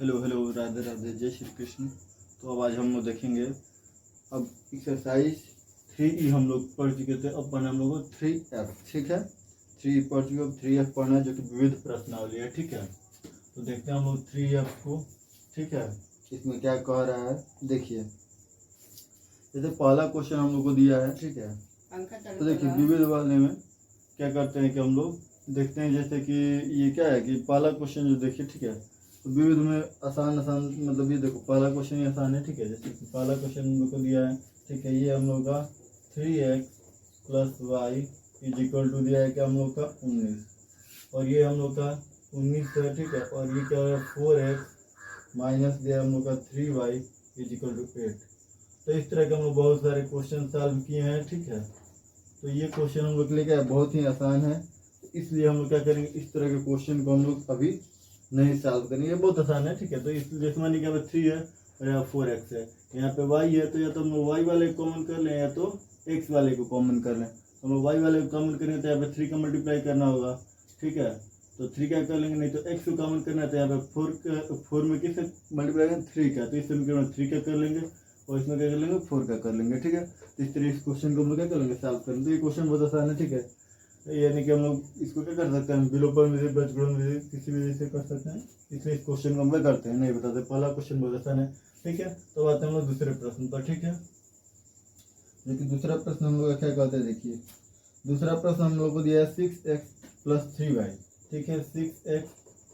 Hello hello, Radhe Radhe, जय श्री कृष्ण। तो अब आज हम लोग देखेंगे। अब एक्सरसाइज 3E हम लोग पढ़ चुके थे, अब पढ़ना हम लोग को 3F। ठीक है, 3 पढ़ चुके, अब 3F पढ़ना है जो कि विविध प्रश्नावली है। ठीक है, तो देखते हैं हम लोग 3F को। ठीक है, इसमें क्या कह रहा है देखिए। जैसे पहला क्वेश्चन हम लोग को दिया है। ठीक है, तो देखिए विविध वाले में क्या करते हैं कि हम लोग देखते हैं। जैसे कि ये क्या है कि पहला क्वेश्चन जो देखिए, ठीक है, तो विविध में आसान आसान, मतलब ये देखो पहला क्वेश्चन ही आसान है। ठीक है, जैसे कि पहला क्वेश्चन हम लोग को दिया है। ठीक है, ये हम लोग का 3x + y = दिया है क्या हम लोग का 19, और ये हम लोग का 19 है। ठीक है, और ये क्या है 4x माइनस दिया है हम लोग का 3y = 8। तो इस तरह के हम लोग बहुत सारे क्वेश्चन सॉल्व किए हैं। ठीक है, तो ये क्वेश्चन हम लोग के लिए क्या है, बहुत ही आसान है, इसलिए हम लोग क्या करेंगे, इस तरह के क्वेश्चन को हम लोग अभी नहीं सॉल्व करेंगे। ये बहुत आसान है। ठीक है, तो इसलिए जैसे मान लीजिए 3 है और यहाँ 4x है, यहाँ पे y है, तो या तो हम लोग y वाले को कॉमन कर लें या तो x वाले को कॉमन कर लें। हम लोग y वाले को कॉमन करेंगे तो यहाँ पे 3 का मल्टीप्लाई करना होगा। ठीक है, तो 3 क्या कर लेंगे, नहीं तो x को कॉमन करना है तो यहाँ पे 4 में किससे मल्टीप्लाई करेंगे, 3 का, तो इस समीकरण में 3 का कर लेंगे और इसमें क्या कर लेंगे 4 का कर लेंगे। ठीक है, तो इस तरह इस क्वेश्चन को हम लोग क्या कर लेंगे, सॉल्व करेंगे। तो ये क्वेश्चन बहुत आसान है। ठीक है, यानी कि हम लोग इसको क्या कर सकते हैं, विलोपन विधि, बीजगणित विधि, किसी विधि से कर सकते हैं। इसलिए इस क्वेश्चन को हम लोग करते हैं, नहीं बताते। पहला क्वेश्चन बहुत आसान है। ठीक है, तो आते हैं हम लोग दूसरे प्रश्न पर। ठीक है, लेकिन दूसरा प्रश्न हम लोग क्या कहते हैं देखिए। दूसरा प्रश्न हम लोग को दिया है 6x + 3y। ठीक है, 6x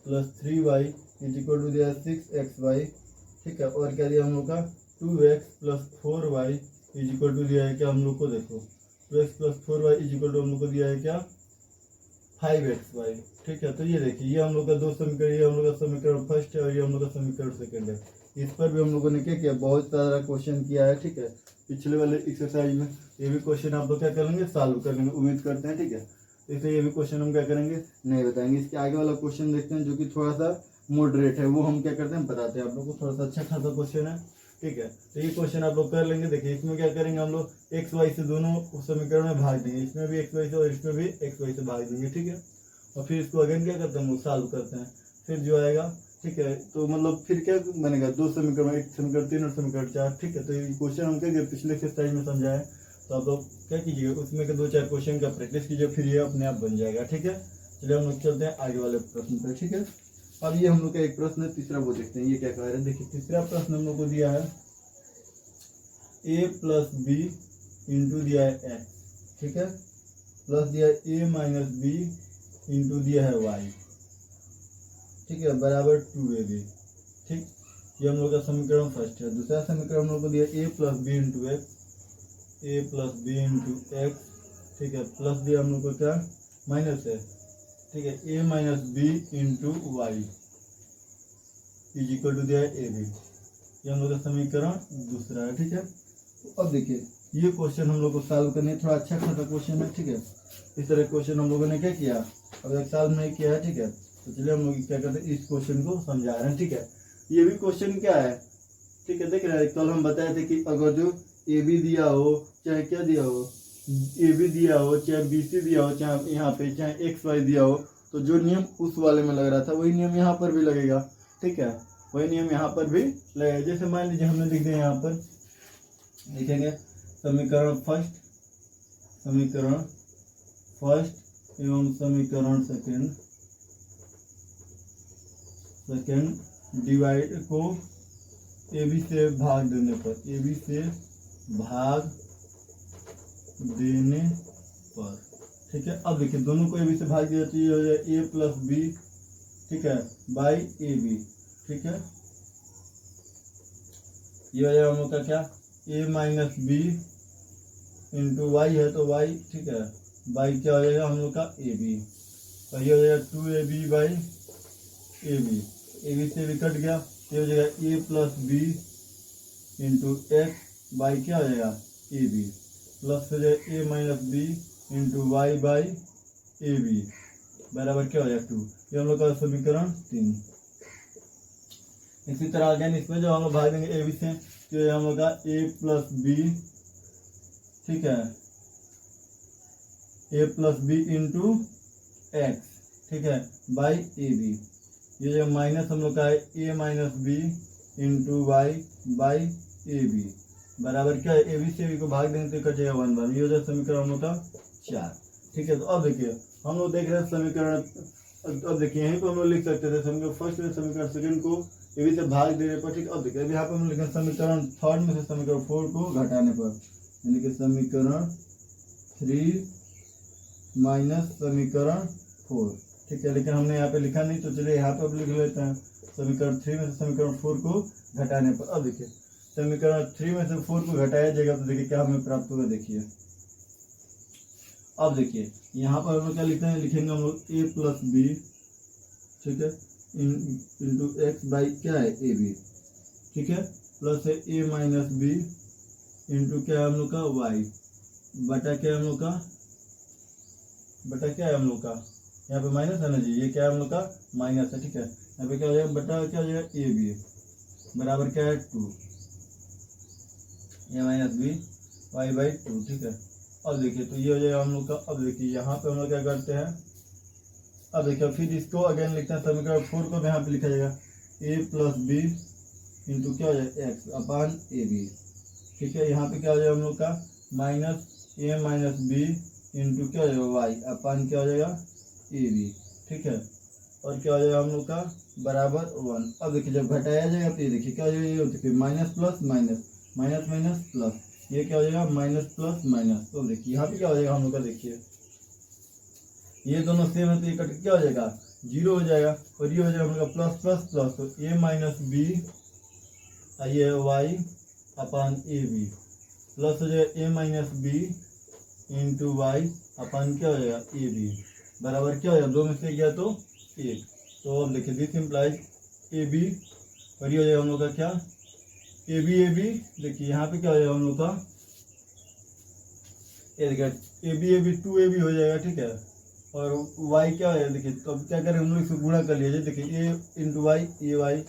+ 3y = दिया है 6xy। ठीक है, और क्या दिया हम लोग का 2x + 4y = दिया है क्या हम लोग को, देखो 2x + 4y = हम लोग को दिया है क्या 5xy। ठीक है, तो ये देखिए, ये हम लोग का दो समीकरण, ये हम लोग का समीकरण फर्स्ट है और ये हम लोग का समीकरण सेकंड है। इस पर भी हम लोगों ने क्या किया, बहुत सारा क्वेश्चन किया है। ठीक है, पिछले वाले एक्सरसाइज में ये भी क्वेश्चन आप लोग क्या करेंगे, सॉल्व करेंगे, उम्मीद करते हैं। ठीक है, इसलिए ये भी क्वेश्चन हम क्या करेंगे, नहीं बताएंगे। इसके आगे वाला क्वेश्चन देखते हैं जो कि थोड़ा सा मॉडरेट है, वो हम क्या करते हैं बताते हैं आप लोग को। थोड़ा सा अच्छा खासा क्वेश्चन है। ठीक है, तो ये क्वेश्चन आप लोग कर लेंगे। देखिए इसमें क्या करेंगे हम लोग, एक्स वाई से दोनों समीकरण में भाग देंगे, इसमें भी एक्स वाई से और इसमें भी एक्स वाई से भाग देंगे। ठीक है, और फिर इसको अगेन क्या करते हैं हम लोग, सॉल्व करते हैं। फिर जो आएगा, ठीक है, तो मतलब फिर क्या बनेगा, दो समीकरण, एक समीकरण 3 और समीकरण 4। ठीक है, तो ये क्वेश्चन हम क्या पिछले एक्सरसाइज में समझाए, तो आप लोग क्या कीजिएगा, उसमें के 2-4 क्वेश्चन का प्रैक्टिस कीजिए, फिर ये अपने आप बन जाएगा। ठीक है, चलिए हम लोग चलते हैं आगे वाले प्रश्न पर। ठीक है, अब ये हम लोग का एक प्रश्न है, तीसरा वो देखते हैं ये क्या कह रहे हैं। देखिए तीसरा प्रश्न हम लोग को दिया है a + b इंटू दिया है x। ठीक है, प्लस दिया है a - b इंटू दिया है y। ठीक है, बराबर 2ab। ठीक, ये हम लोग का समीकरण फर्स्ट है। दूसरा समीकरण हम लोग को दिया a + b into x, a + b into x। ठीक है, प्लस दिया हम लोग को क्या, माइनस है। ठीक है, a - b इंटू y = दिया है ab। ये हम लोग का समीकरण दूसरा है। ठीक है, तो अब देखिए ये क्वेश्चन हम लोग को सॉल्व करने, थोड़ा अच्छा खासा क्वेश्चन है। ठीक है, इस तरह क्वेश्चन हम लोगों ने क्या किया, अब एक सॉल्व नहीं किया है। ठीक है, तो चलिए हम लोग क्या करते हैं, इस क्वेश्चन को समझा रहे हैं। ठीक है, ये भी क्वेश्चन क्या है, ठीक है, देख रहे हैं, कल हम बताए थे कि अगर जो ए बी दिया हो, चाहे क्या दिया हो, ए बी दिया हो, चाहे बी सी दिया हो, चाहे यहाँ पे चाहे एक्स वाई दिया हो, तो जो नियम उस वाले में लग रहा था वही नियम यहाँ पर भी लगेगा। ठीक है, वही नियम यहाँ पर भी लगेगा। जैसे मान लीजिए हमने लिख दिया, यहाँ पर लिखेंगे समीकरण फर्स्ट एवं समीकरण सेकंड डिवाइड को ए बी से भाग देने पर, ठीक है, अब देखिए दोनों को ए बी से भाग दिया तो ये हो जाए a + b, ठीक है, बाई ए बी। ठीक है, ये हो जाएगा हम लोग का क्या, a - b इंटू वाई है तो y। ठीक है, बाई क्या हो जाएगा हम लोग का ए बी, और ये हो जाएगा 2ab बाई ए बी से भी कट गया, ये हो जाएगा a + b into x by क्या हो जाएगा ए बी, प्लस हो जाएगा a - b into Y by A B बराबर क्या हो जाएगा 2। ये हम लोग का समीकरण 3। इसी तरह अगेन इसमें जो हम लोग भाग देंगे ए बी से, तो हम लोग का a + b, ठीक है, a + b इंटू एक्स, ठीक है, बाई ए बी, ये जो माइनस हम लोग का है A minus B into Y by A B बराबर क्या है, ए बी से बी को भाग देंगे तो कट जाएगा 1/, ये हो जाए समीकरण हम लोग का 4। ठीक है, तो अब देखिए हम लोग देख रहे हैं समीकरण, अब देखिए यहीं पर हम लोग लिख सकते थे समीकरण फर्स्ट में समीकरण सेकंड को ए बी से भाग देने पर। ठीक, अब देखिए यहाँ पर हम लिखें समीकरण थर्ड में से समीकरण 4 को घटाने पर, यानी कि समीकरण 3 माइनस समीकरण 4। ठीक है, लेकिन हमने यहाँ पे लिखा नहीं, तो चलिए यहाँ पे अब लिख लेते हैं समीकरण 3 में से समीकरण 4 को घटाने पर। अब देखिए समीकरण 3 में से 4 को घटाया जाएगा तो देखिए क्या हमें प्राप्त होगा। देखिए अब देखिए यहाँ पर हम लोग क्या लिखते हैं, लिखेंगे हम लोग ए प्लस बी, ठीक है, इंटू एक्स बाई क्या है ए बी, ठीक है, प्लस है ए माइनस बी इंटू क्या है हम लोग का वाई बटा क्या है हम लोग का, बटा क्या है हम लोग का, यहाँ पे माइनस है ना जी, ये क्या है हम लोग का माइनस है। ठीक है, यहाँ पे क्या हो जाएगा बटा क्या हो जाएगा ए बी बराबर क्या है 2 ए माइनस बी वाई बाई 2। ठीक है, अब देखिए तो ये हो जाएगा हम लोग का। अब देखिए यहाँ पे हम लोग क्या करते हैं, अब देखिए फिर इसको अगेन लिखते हैं समीकरण 4 को यहाँ पे लिखा जाएगा ए प्लस बी इंटू क्या हो जाएगा एक्स अपान ए बी। ठीक है, यहाँ पे क्या हो जाएगा हम लोग का माइनस ए माइनस बी इंटू क्या हो जाएगा वाई अपान क्या हो जाएगा ए बी। ठीक है, और क्या हो जाएगा हम लोग का बराबर 1। अब देखिए जब घटाया जाएगा तो ये देखिए क्या हो जाएगा, ये देखिए minus plus minus minus minus plus, ये क्या हो जाएगा माइनस प्लस माइनस। तो देखिए यहाँ पे क्या हो जाएगा हम लोग का, देखिए ये दोनों सेम है तो ये कट क्या हो जाएगा 0 हो जाएगा, और ये हो जाएगा हम लोग का प्लस प्लस प्लस, तो ए माइनस बी ये y upon a B plus हो जाएगा a minus B into y अपान क्या हो जाएगा ए बी बराबर क्या हो जाएगा, 2 में से गया तो 1। तो अब देखिए दिस इम्प्लाइज ए बी, और ये हो जाएगा हम लोग का क्या ए बी, देखिए यहाँ पे क्या हो जाएगा हम लोग का, ये देखिए ए बी 2ab हो जाएगा। ठीक है, और y क्या है, देखिए तो अब क्या करें हम लोग इसको गुणा कर लिया जाए, देखिए a into Y A y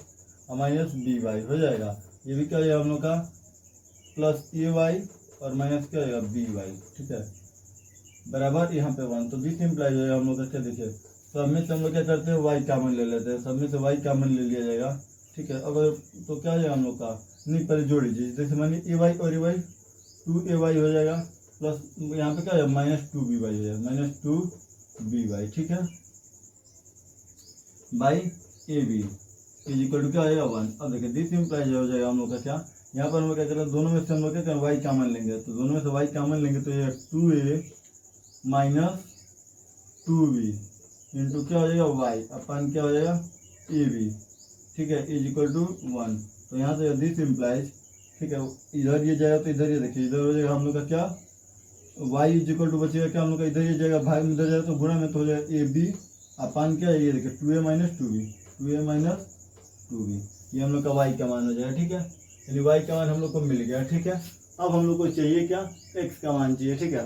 minus b y हो जाएगा, ये भी क्या हो जाएगा हम लोग का प्लस ए वाई और माइनस क्या हो जाएगा बी वाई। ठीक है, बराबर यहाँ पे 1। तो दिस इम्प्लाइज हो जाएगा हम लोग का क्या, देखिए सब में से हम लोग क्या करते हैं y कॉमन ले लेते हैं, सब में से y कॉमन ले लिया जाएगा। ठीक है, अगर तो क्या हो जाएगा हम लोग का, नहीं पहले जोड़ लीजिए, जैसे मानिए ए वाई और ए वाई 2ay हो जाएगा प्लस यहाँ पे क्या है माइनस 2by हो जाएगा माइनस 2by। ठीक है, by A b is equal to क्या हो जाएगा 1। अब देखिए दिस इम्प्लाइज हो जाएगा हम लोग का क्या, यहाँ पर हम लोग क्या करें दोनों में से हम लोग क्या करें y कॉमन लेंगे, तो दोनों में से y कॉमन लेंगे तो ये 2a माइनस 2b इंटू क्या हो जाएगा y अपन क्या हो जाएगा ए बी। ठीक है, इज इक्वल टू 1। तो यहाँ से दिस इम्प्लाइज, ठीक है, इधर ये जाएगा तो इधर ये देखिए इधर हो जाएगा हम लोग का क्या y इज इक्वल टू बचेगा क्या हम लोग का, इधर ये जाएगा भाग में इधर जाएगा तो गुणा में तो हो जाएगा ए बी अपान क्या है ये देखिए 2a माइनस 2b ये हम लोग का y का मान हो जाएगा। ठीक है, यानी y का मान हम लोग को मिल गया। ठीक है, अब हम लोग को चाहिए क्या x का मान चाहिए। ठीक है,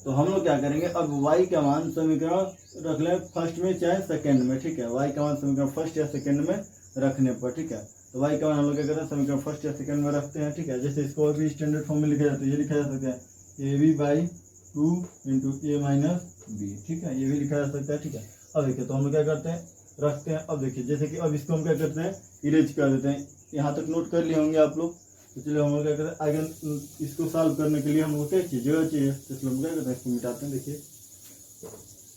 तो हम लोग क्या करेंगे, अब y का मान समीकरण रख लें फर्स्ट में चाहे सेकंड में। ठीक है, y का मान समीकरण फर्स्ट या सेकंड में रखने पर। ठीक है, तो y का मान हम लोग क्या करते हैं समीकरण फर्स्ट या सेकंड में रखते हैं। ठीक है, जैसे इसको और भी स्टैंडर्ड फॉर्म में लिखा जाता है, ये लिखा जा सकता है A B by 2 into a minus b. ठीक है, ये भी लिखा जा सकता है। ठीक है, अब देखिए तो हम लोग क्या करते हैं रखते हैं। अब देखिए जैसे कि अब इसको हम क्या करते हैं इरेज कर देते हैं, यहाँ तक नोट कर लिए होंगे आप लोग। तो चलिए हम लोग क्या करते हैं आगे इसको सॉल्व करने के लिए हमको क्या चाहिए जगह चाहिए, तो इसलिए हम क्या करते हैं इसको मिटाते हैं। देखिए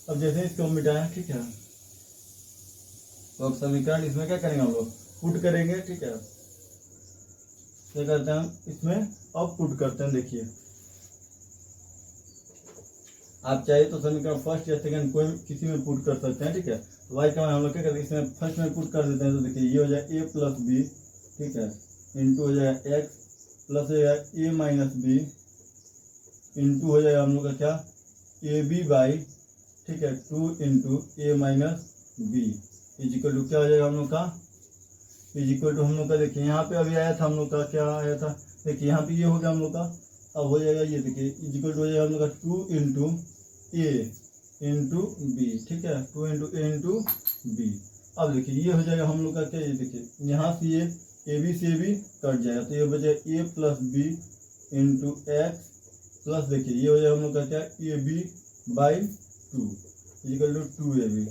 अब जैसे इसको हम मिटाएं, ठीक है, तो अब समीकरण इसमें क्या करेंगे हम लोग पुट करेंगे। ठीक है, क्या करते हैं हम इसमें अब पुट करते हैं। देखिए आप चाहे तो समीकरण फर्स्ट या सेकंड कोई किसी में पुट कर सकते हैं। ठीक है, तो y का मान हम लोग क्या करते हैं इसमें फर्स्ट में पुट कर देते हैं। तो देखिए ये हो जाए a प्लस बी, ठीक है, इंटू हो जाएगा x प्लस हो जाएगा ए माइनस बी इंटू हो जाएगा हम लोग का क्या ए बी बाई, ठीक है, 2 into a minus b is equal to क्या हो जाएगा हम लोग का इज इक्वल टू हम लोग का देखिए यहाँ पे अभी आया था हम लोग का क्या आया था, देखिए यहाँ पे ये हो गया हम लोग का, अब हो जाएगा ये देखिए इज इक्वल टू हो जाएगा हम लोग का 2 इंटू ए इंटू बी। ठीक है, 2 इंटू ए इंटू बी। अब देखिए ये हो जाएगा हम लोग का क्या, ये देखिए यहाँ से ये ए बी से भी कट जाएगा तो ये बचेगा A plus B into X plus देखिए ये हो जाएगा हम लोग का क्या A B by 2 equal to 2ab।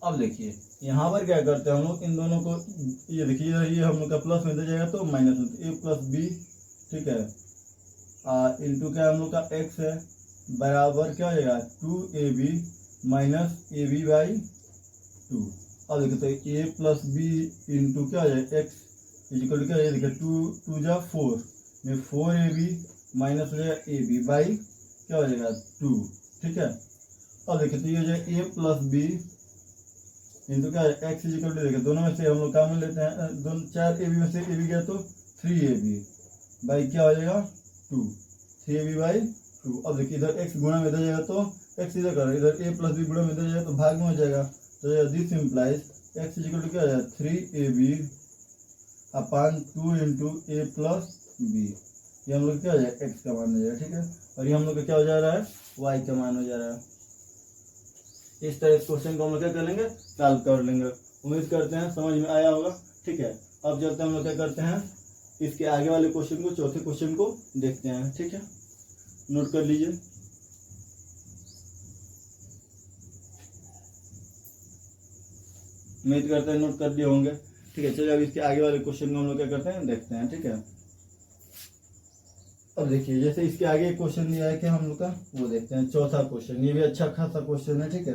अब देखिए यहाँ पर क्या करते हैं हम लोग, इन दोनों को ये देखिए ये हम लोग का प्लस में दे जाएगा तो माइनस में, ए प्लस बी, ठीक है, इंटू क्या हम लोग का एक्स है, बराबर क्या हो जाएगा 2ab minus A B by 2। अब देखिए तो ए प्लस बी इंटू क्या हो जाएगा एक्स इजिकल क्या हो जाएगा, देखिए 2 जा 4 में 4ab माइनस हो जाएगा ए बी बाई क्या हो जाएगा 2, ठीक है। अब देखिए तो ये हो जाएगा ए प्लस बी इंटू क्या है एक्स इजिकल टू, देखिए दोनों में से हम लोग कॉमन लेते हैं, दोनों 4ab में से ए बी गया तो 3ab बाई क्या हो जाएगा 2, 3ab बाई 2। अब देखिए इधर एक्स गुणा में इधर जाएगा तो एक्स इधर कर, इधर ए प्लस बी गुणा में इधर जाएगा तो भाग में हो जाएगा, तो this implies x is equal to क्या हो जाएगा 3ab upon 2 into a plus b. ये हम लोग क्या हो जाएगा एक्स का मान हो जाएगा, ठीक है। और ये हम लोग का क्या हो जा रहा है, वाई का मान हो जा रहा है। इस तरह इस क्वेश्चन को हम लोग क्या कर लेंगे, सॉल्व कर लेंगे। उम्मीद करते हैं समझ में आया होगा, ठीक है। अब चलते हम लोग क्या करते हैं, इसके आगे वाले क्वेश्चन को, चौथे क्वेश्चन को देखते हैं, ठीक है। नोट कर लीजिए। उम्मीद करते हैं नोट कर लिए होंगे, ठीक है। चलिए अब इसके आगे वाले क्वेश्चन को हम लोग क्या करते हैं, देखते हैं, ठीक है। अब देखिए जैसे इसके आगे एक क्वेश्चन दिया है कि हम लोग का, वो देखते हैं चौथा क्वेश्चन। ये भी अच्छा खासा क्वेश्चन है, ठीक है।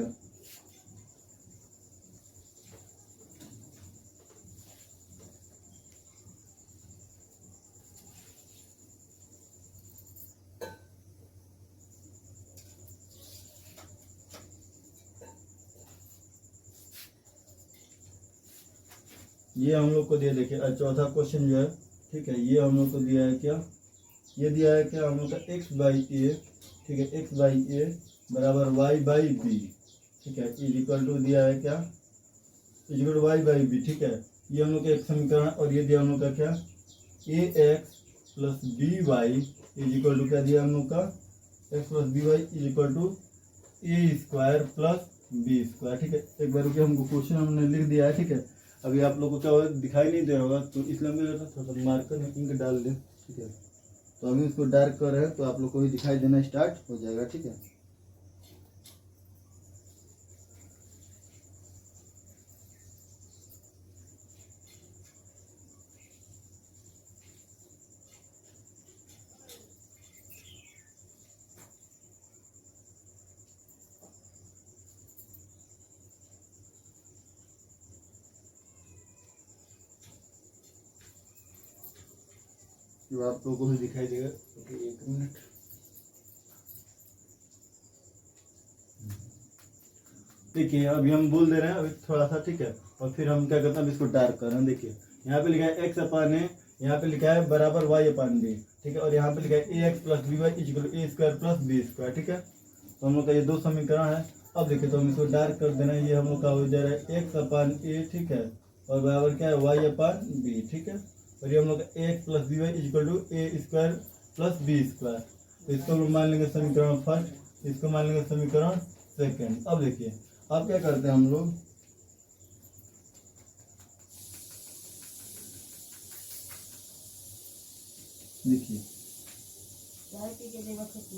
ये हम लोग को दिया, देखिए चौथा क्वेश्चन जो है, ठीक है, ये हम लोग को दिया है क्या, ये दिया है क्या हम लोग का एक्स बाई ए, ठीक है, एक्स बाई ए बराबर वाई बाई बी, ठीक है, इज इक्वल टू दिया है क्या, is equal to y by b, ठीक है। ये हम लोग का एक समीकरण, और ये दिया हम लोग का क्या, A X plus B Y is equal to क्या दिया हम लोग का, x plus B Y is equal to A square plus B square, ठीक है। एक बार रुकिए, हमको क्वेश्चन हमने लिख दिया है, ठीक है। अभी आप लोग को क्या होगा, दिखाई नहीं दे रहा होगा, तो इसलिए हम क्या थोड़ा सा मार्कर में इंक डाल दें, ठीक है। तो अभी इसको डार्क कर रहे हैं तो आप लोग को भी दिखाई देना स्टार्ट हो जाएगा, ठीक है। जो आप लोगों को भी दिखाई देगा, एक मिनट। देखिए अभी हम बोल दे रहे हैं अभी थोड़ा सा, ठीक है। और फिर हम क्या करते हैं, इसको डार्क कर रहे हैं। देखिए यहाँ पे लिखा है एक्स अपान ए, यहाँ पे लिखा है बराबर वाई अपान बी, ठीक है। और यहाँ पे लिखा है A X plus B Y equal A square plus B square, ठीक है। तो हम लोग का ये दो समीकरण है। अब देखिए तो हम इसको डार्क कर देना है। ये हम लोग का हो जा रहा है एक्स अपान ए, ठीक है, और बराबर क्या है वाई अपान बी, ठीक है। और ये हम लोग का x plus B Y equal to A square plus B square. तो इसको मान लेंगे समीकरण फर्स्ट, इसको मान लेंगे समीकरण सेकेंड। अब देखिए अब क्या करते हैं हम लोग, देखिए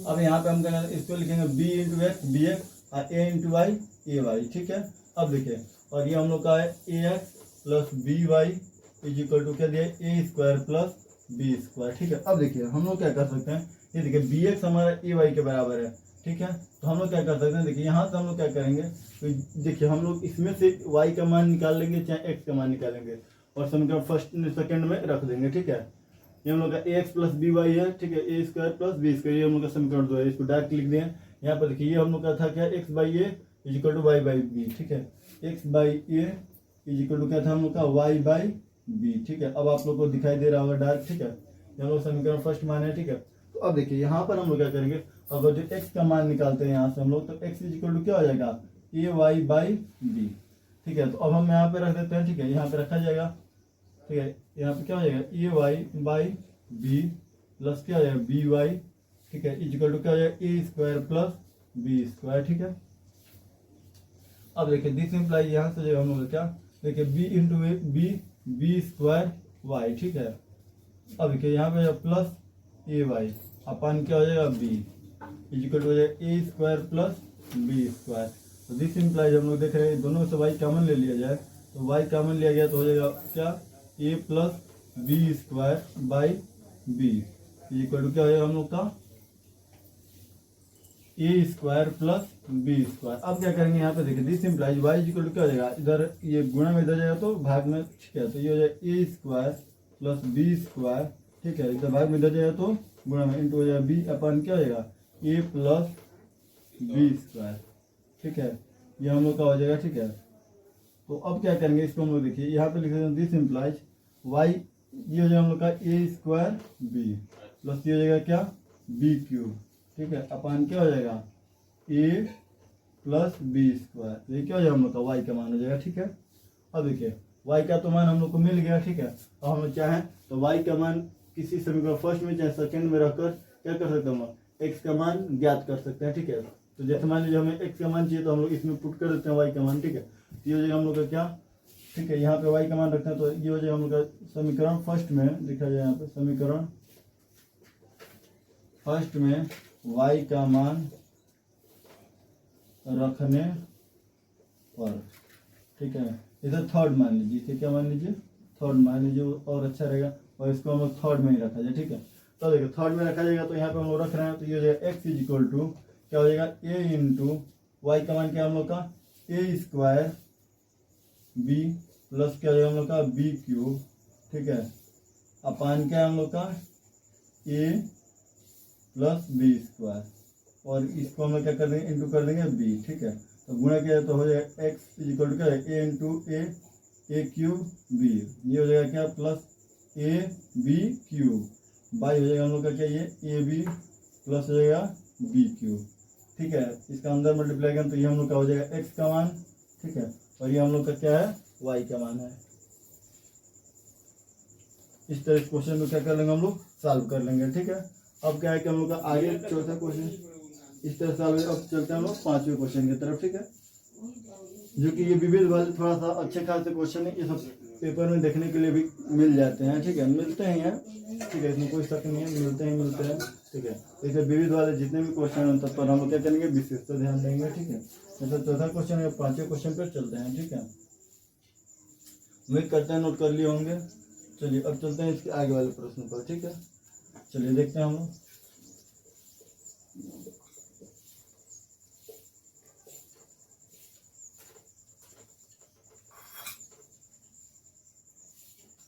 अब यहाँ पे हम इसको लिखेंगे b into x b x और a into Y A Y, ठीक है। अब देखिए और ये हम लोग का है A X plus B Y is equal to क्या दिया A square plus B square, ठीक है। अब देखिए हम लोग क्या कर सकते हैं, ये देखिए बी एक्स हमारा ए वाई के बराबर है, ठीक है। तो हम लोग क्या कर सकते हैं, देखिए यहाँ से हम लोग क्या करेंगे, तो देखिए हम लोग इसमें से y का मान निकाल लेंगे चाहे x का मान निकालेंगे और समीकरण फर्स्ट सेकंड में रख देंगे, ठीक है। ये हम लोग का ए एक्स प्लस बी वाई है, ठीक है, A square plus B square, ये हम लोग का समीकरण 2 है। इसको डायरेक्ट लिख दें। यहाँ पर देखिए ये हम लोग का था क्या, x by a is equal to y by b, ठीक है। X by a is equal to क्या था हम लोग का वाई बाई बी, ठीक है। अब आप लोग को दिखाई दे रहा होगा डार्क, ठीक है। ये हम लोग समीकरण फर्स्ट मान है, ठीक है। तो अब देखिए यहाँ पर हम लोग क्या करेंगे, अगर जो x का मान निकालते हैं यहाँ से हम लोग, तो x इज इक्वल टू क्या हो जाएगा ए वाई बाई बी, ठीक है। तो अब हम यहाँ पे रख देते हैं, ठीक है, यहाँ पे रखा जाएगा, ठीक है। यहाँ पे क्या हो जाएगा ए वाई बाई बी प्लस क्या हो जाएगा बी वाई, ठीक है, इज इक्वल टू क्या हो जाएगा A square plus B square, ठीक है। अब देखिए दिस इम्प्लाई यहाँ से जो हम लोग क्या, देखिए b into b square y, ठीक है। अब देखिए यहाँ पे प्लस ए वाई अपन क्या हो जाएगा बी इज इक्वल टू हो जाएगा A square plus B square. तो दिस इम्प्लाइज हम लोग देख रहे हैं दोनों से y कॉमन ले लिया जाए, तो y कॉमन लिया गया तो हो जाएगा क्या, a plus B square by b equal to क्या हो जाएगा हम लोग का ए स्क्वायर प्लस बी स्क्वायर। अब क्या करेंगे यहाँ पे देखिए this implies y equal to क्या हो जाएगा, इधर ये गुणा में इधर जाएगा तो भाग में, ठीक है, तो ये हो जाएगा A square plus B square, ठीक है, इधर भाग में इधर जाएगा तो गुणा में इंटू हो जाएगा बी अपन क्या हो जाएगा ए प्लस बी स्क्वायर, ठीक है, ये हम लोग का हो जाएगा, ठीक है। तो अब क्या करेंगे इसको हम लोग देखिए यहाँ पे लिख देते हैं दिस इम्प्लाइज y, ये हो जाएगा हम लोग का ए स्क्वायर बी प्लस ये हो जाएगा क्या बी क्यूब, ठीक है, अपन क्या हो जाएगा ए प्लस बी स्क्वायर, ये क्या हो जाएगा हम लोग का y का मान हो जाएगा, ठीक है। अब देखिए y का तो मान हम लोग को मिल गया, ठीक है। अब हम लोग चाहें तो y का मान किसी समीकरण फर्स्ट में चाहे सेकंड में रखकर क्या कर सकते हैं हम लोग x का मान ज्ञात कर सकते हैं, ठीक है। तो जैसे मान लीजिए हमें x का मान चाहिए तो हम लोग इसमें पुट कर देते हैं y का मान, ठीक है। तो ये हो जाएगा हम लोग का क्या, ठीक है, यहाँ पे y का मान रखते हैं तो ये हो जाएगा हम लोग का समीकरण फर्स्ट में लिखा जाए, यहाँ पे समीकरण फर्स्ट में y का मान रखने पर, ठीक है, इधर थर्ड मान लीजिए, इसे क्या मान लीजिए थर्ड मान लीजिए और अच्छा रहेगा, और इसको हम लोग थर्ड में ही रखा जाए, ठीक है। तो देखिए थर्ड में रखा जाएगा तो यहाँ पे हम लोग रख रहे हैं तो ये हो जाएगा x इज इक्वल टू क्या हो जाएगा a इंटू वाई का मान क्या हम लोग का ए स्क्वायर बी प्लस क्या हो जाएगा हम लोग का बी क्यूब, ठीक है, अपान क्या है हम लोग का a प्लस बी स्क्वायर, और इसको हम लोग क्या कर देंगे इंटू कर देंगे b, ठीक है। तो गुणा किया तो हो जाएगा x इज इक्वल टू क्या है a into a cube b, ये हो जाएगा क्या plus A b cube by हो जाएगा हम लोग का क्या ये ए बी प्लस हो जाएगा बी क्यूब, ठीक है। इसका अंदर मल्टीप्लाई करें तो ये हम लोग का हो जाएगा x का मान, ठीक है, और ये हम लोग का क्या है y का मान है। इस तरह इस क्वेश्चन में क्या कर लेंगे हम लोग सॉल्व कर लेंगे, ठीक है। अब क्या है कि हम लोग का आगे चौथा क्वेश्चन इस तरह सॉल्व है। अब चलते हैं हम लोग पांचवें क्वेश्चन की तरफ, ठीक है, जो कि ये विविध वाले थोड़ा सा अच्छे खासे क्वेश्चन है, ये सब पेपर में देखने के लिए भी मिल जाते हैं, ठीक है, मिलते हैं यार, ठीक है, इसमें कोई शक नहीं है, मिलते हैं, ठीक है। इसे विविध वाले जितने भी क्वेश्चन हैं तब पर हम लोग क्या करेंगे विशेषता ध्यान देंगे, ठीक है। जैसे चौथा क्वेश्चन है, पांचवें क्वेश्चन पर चलते हैं, ठीक है। उम्मीद करते हैं नोट कर लिए होंगे। चलिए अब चलते हैं इसके आगे वाले प्रश्न पर, ठीक है। चलिए देखते हैं हम लोग।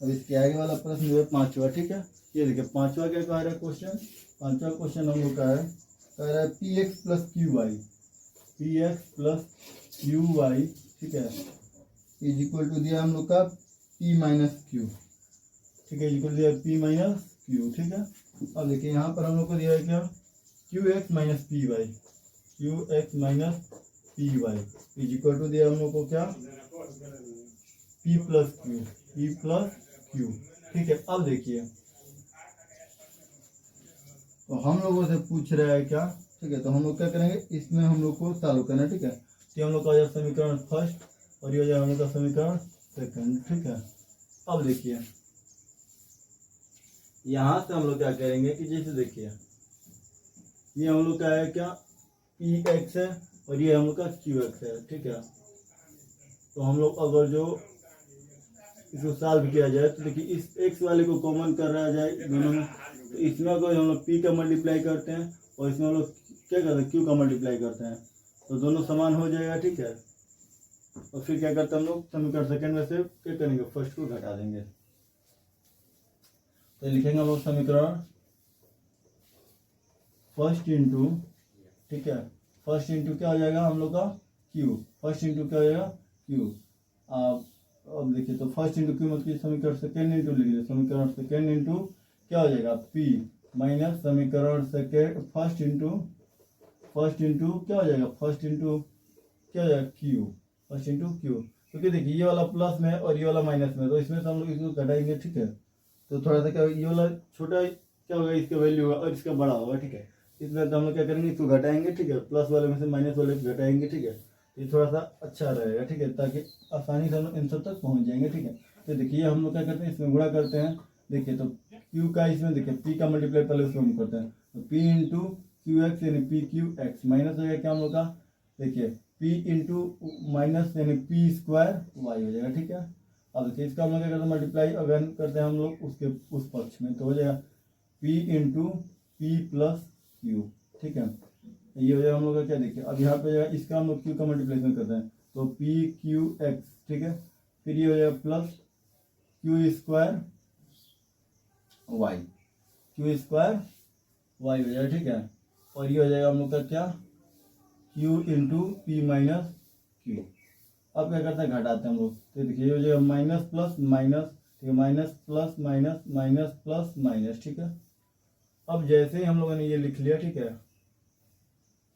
अब इसके आगे वाला प्रश्न जो है पांचवा, ठीक है। ये देखिए पांचवा क्या कह रहा है क्वेश्चन, पांचवा क्वेश्चन हम लोग का है कह रहा है p x plus q y, ठीक है, इज इक्वल टू दिया हम लोग का पी माइनस क्यू, ठीक है, इक्वल दिया पी माइनस क्यू, ठीक है। अब देखिए यहाँ पर हम लोग को दिया है क्या q x minus p y is equal to दिया हम लोग को क्या पी प्लस क्यू, ठीक है। अब देखिए तो हम लोगों से पूछ रहा है क्या, ठीक है, तो हम लोग क्या करेंगे इसमें हम लोग को चालू करना है, ठीक है। तो हम लोग का हो जाएगा समीकरण फर्स्ट और ये हो जाएगा हम लोग का समीकरण सेकंड, ठीक है। अब देखिए यहाँ से हम लोग क्या करेंगे कि जैसे देखिए ये हम लोग का है क्या पी एक्स है और ये हम लोग का क्यू एक्स है, ठीक है। तो हम लोग अगर जो इसको सॉल्व किया जाए तो देखिए इस x वाले को कॉमन कर रहा जाए दोनों में, तो इसमें अगर हम लोग p का मल्टीप्लाई करते हैं और इसमें हम लोग क्या करते हैं q का मल्टीप्लाई करते हैं तो दोनों समान हो जाएगा, ठीक है। और फिर क्या करते हैं हम लोग समीकरण सेकंड में से क्या करेंगे फर्स्ट को घटा देंगे, तो लिखेंगे हम लोग समीकरण फर्स्ट इंटू, ठीक है, फर्स्ट इंटू क्या हो जाएगा हम लोग का q, फर्स्ट इंटू क्या हो जाएगा q। अब देखिए तो फर्स्ट इंटू क्यू मतलब समीकरण सेकेंड इंटू लिख लीजिए, समीकरण सेकेंड इंटू क्या हो जाएगा p माइनस समीकरण सेकेंड फर्स्ट इंटू क्या हो जाएगा फर्स्ट इंटू क्या हो जाएगा q, फर्स्ट इंटू क्यू, क्योंकि देखिए ये वाला प्लस में और ये वाला माइनस में, तो इसमें से हम लोग इसको घटाएंगे, ठीक है। तो थोड़ा सा क्या ये वाला छोटा क्या होगा इसका वैल्यू होगा और इसका बड़ा होगा, ठीक है। इसमें तो हम लोग क्या करेंगे इसको घटाएंगे, ठीक है, प्लस वाले में से माइनस वाले को घटाएंगे, ठीक है। ये थोड़ा सा अच्छा रहेगा, ठीक है, ताकि आसानी से हम लोग आंसर तक पहुंच जाएंगे, ठीक है। तो देखिए हम लोग क्या करते हैं इसमें गुणा करते हैं, देखिए तो q का इसमें देखिए p का मल्टीप्लाई पहले उसको करते हैं, तो p इंटू क्यू एक्स यानी पी क्यू एक्स माइनस हो गया क्या हम लोग का देखिए p इंटू माइनस यानी पी स्क्वायर वाई हो जाएगा, ठीक है। अब देखिए इसका हम लोग क्या करते हैं, मल्टीप्लाई अगेन करते हैं हम लोग उसके उस पक्ष में, तो हो जाएगा p into P plus q, ठीक है। ये हो जाएगा हम लोग का क्या, देखिए अब यहाँ पे हो जाएगा इसका हम लोग क्यू का मल्टीप्लिकेशन करते हैं तो पी क्यू एक्स, ठीक है। फिर ये हो जाएगा plus q square y, q square y हो जाएगा, ठीक है। और ये हो जाएगा हम लोग का क्या, Q into P minus Q. अब क्या करते हैं, घटाते हैं हम लोग, तो देखिए ये हो जाएगा माइनस प्लस माइनस, ठीक है, minus plus minus minus plus minus, ठीक है। अब जैसे ही हम लोगों ने ये लिख लिया, ठीक है,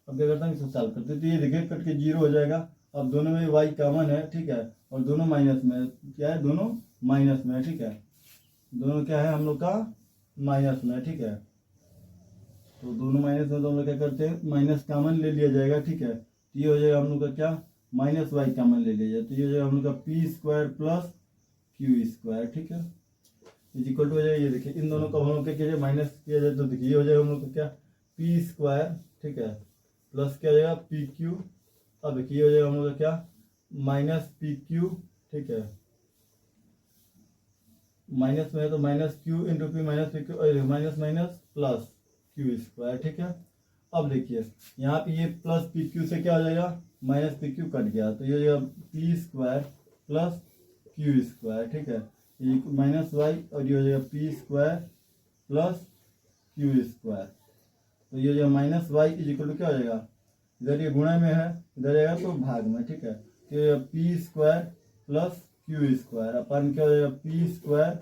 अब क्या करते हैं इसे सॉल्व करते हैं, तो ये देखिए कट के जीरो हो जाएगा। अब दोनों में वाई कॉमन है, ठीक है, और दोनों माइनस में क्या है, दोनों माइनस में है, ठीक है, दोनों क्या है हम लोग का माइनस में है, ठीक है। तो दोनों माइनस में तो हम लोग क्या करते हैं, माइनस कॉमन ले लिया जाएगा, ठीक है। तो ये हो जाएगा हम लोग का क्या, माइनस वाई कॉमन ले लिया जाए, तो ये हो जाएगा हम लोग का P square plus q square, ठीक है, इज इक्वल टू हो जाएगा, ये देखिए इन दोनों को हम लोग क्या किया जाए, माइनस किया जाए, तो देखिए ये हो जाएगा हम लोग का क्या, पी स्क्वायर, ठीक है, प्लस क्या हो जाएगा पी क्यू। अब देखिए ये हो जाएगा हम लोग का क्या, माइनस पी क्यू, ठीक है, माइनस में है तो minus Q into P minus P Q, minus minus plus q square, ठीक है। अब देखिए यहाँ पे ये प्लस पी क्यू से क्या हो जाएगा, माइनस पी क्यू कट गया, तो ये हो जाएगा p square plus q square, ठीक है, ये माइनस वाई, और ये हो जाएगा p square plus q square, तो ये हो जाएगा minus y is equal to क्या हो जाएगा, इधर ये गुणा में है, इधर जाएगा तो भाग में, ठीक है। तो ये p square plus q square अपन क्या हो जाएगा, p square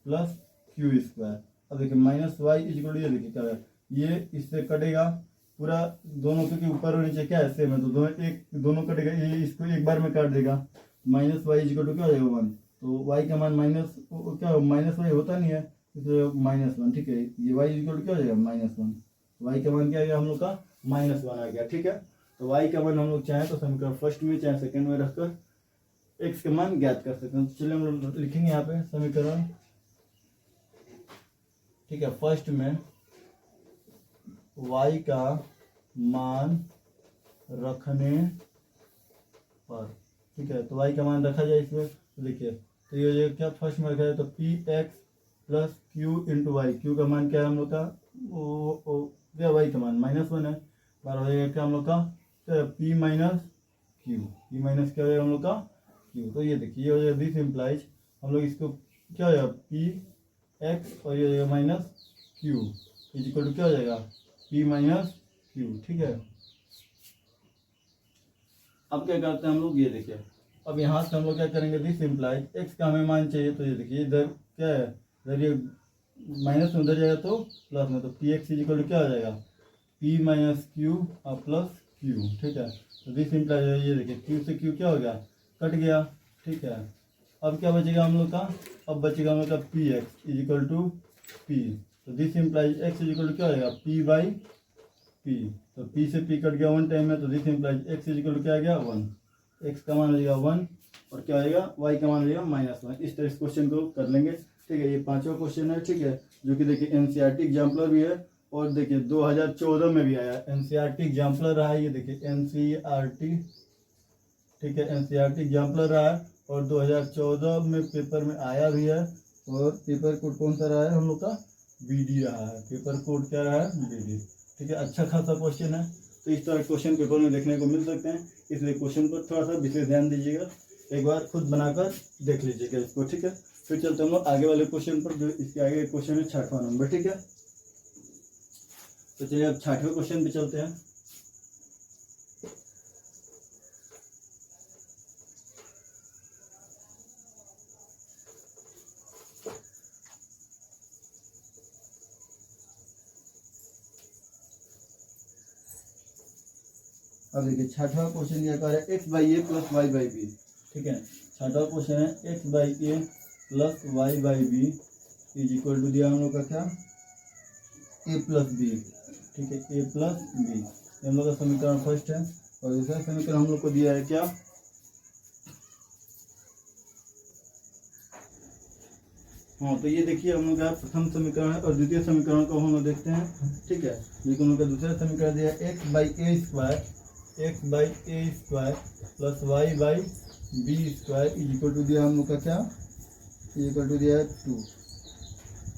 plus q square. अब देखिए minus y is equal to, ये देखिए क्या है, ये इससे कटेगा पूरा, दोनों क्योंकि ऊपर और नीचे क्या है सेम है, तो दोनों कटेगा, ये इसको एक बार में काट देगा, minus y is equal to क्या हो जाएगा 1, तो वाई का मान माइनस क्या, माइनस वाई होता नहीं है, इसलिए माइनस 1, ठीक है। ये वाई इज इक्वल टू क्या हो जाएगा -1, वाई का मान क्या आ गया हम लोग का -1 आ गया, ठीक है। तो वाई का मान हम लोग चाहे तो समीकरण फर्स्ट में चाहे सेकंड में रखकर एक्स का मान ज्ञात कर सकते हैं। तो चलिए हम लोग लिखेंगे यहाँ पे समीकरण, ठीक है, फर्स्ट में y का मान रखने पर, ठीक है, तो y का मान रखा जाए इसमें, तो देखिए तो ये क्या फर्स्ट में रखा जाए, तो p x plus q into y, q का मान क्या है हम लोग का, क्या वाई का मान -1 है, बार हो जाएगा क्या हम लोग का P minus Q, P minus क्या हो जाएगा हम लोग का क्यू। तो ये देखिए ये हो जाएगा, दिस इम्प्लाइज हम लोग इसको क्या हो जाएगा पी एक्स और ये हो जाएगा minus q is equal to क्या हो जाएगा पी माइनस क्यू, ठीक है। अब क्या करते हैं हम लोग, ये देखिए अब यहाँ से हम लोग क्या करेंगे, दिस इम्प्लाइज एक्स का हमें मान चाहिए, तो ये देखिए इधर क्या है, इधर ये माइनस में उधर जाएगा तो प्लस में, तो p x is equal to क्या हो जाएगा पी माइनस क्यू और प्लस क्यू, ठीक है। तो दिस इम्प्लाइज ये देखिए क्यू से क्यू क्या हो गया, कट गया, ठीक है। अब क्या बचेगा हम लोग का, अब बचेगा हम लोग का P x is equal to P, तो this implies x is equal to क्या हो जाएगा पी बाई पी, तो पी से पी कट गया 1 टाइम में, तो this implies x is equal to क्या आ गया 1, एक्स का मान हो जाएगा 1 और क्या हो जाएगा वाई का मान हो जाएगा -1। इस तरह इस क्वेश्चन को कर लेंगे, ठीक है। ये 5वां क्वेश्चन है, ठीक है, जो कि देखिए एनसीईआरटी एग्जाम्पलर भी है और देखिए 2014 में भी आया, एनसीईआरटी एग्जाम्पलर रहा है, ये देखिए एनसीईआरटी, ठीक है, एनसीईआरटी एग्जाम्पलर रहा है और 2014 में पेपर में आया भी है, और पेपर कोड कौन सा रहा है हम लोग का बीडी रहा है, पेपर कोड क्या रहा है बीडी, ठीक है। अच्छा खासा क्वेश्चन है, तो इस तरह क्वेश्चन पेपर में देखने को मिल सकते हैं, इसलिए क्वेश्चन पर थोड़ा सा विशेष ध्यान दीजिएगा, एक बार खुद बनाकर देख लीजिएगा इसको, ठीक है। फिर चलते हम लोग आगे वाले क्वेश्चन पर, जो इसके आगे क्वेश्चन है 6वां नंबर, ठीक है। तो चलिए अब 6वें क्वेश्चन पे चलते हैं। अब देखिए 6वां क्वेश्चन ये कह रहा है x by a plus y by b, ठीक है। 6वां क्वेश्चन है x by a plus y by b is equal to दिया हम लोग का क्या ए प्लस बी, ठीक है, ए प्लस बी, हम लोग का समीकरण फर्स्ट है। और दूसरा समीकरण हम लोग को दिया है क्या, हाँ, तो ये देखिए हम लोग का प्रथम समीकरण है और द्वितीय समीकरण को हम लोग देखते हैं, ठीक है। लेकिन उनका दूसरा समीकरण दिया है x by a square x by a square plus y by b square is equal to दिया हम लोग का क्या, इक्वल टू दिया है 2।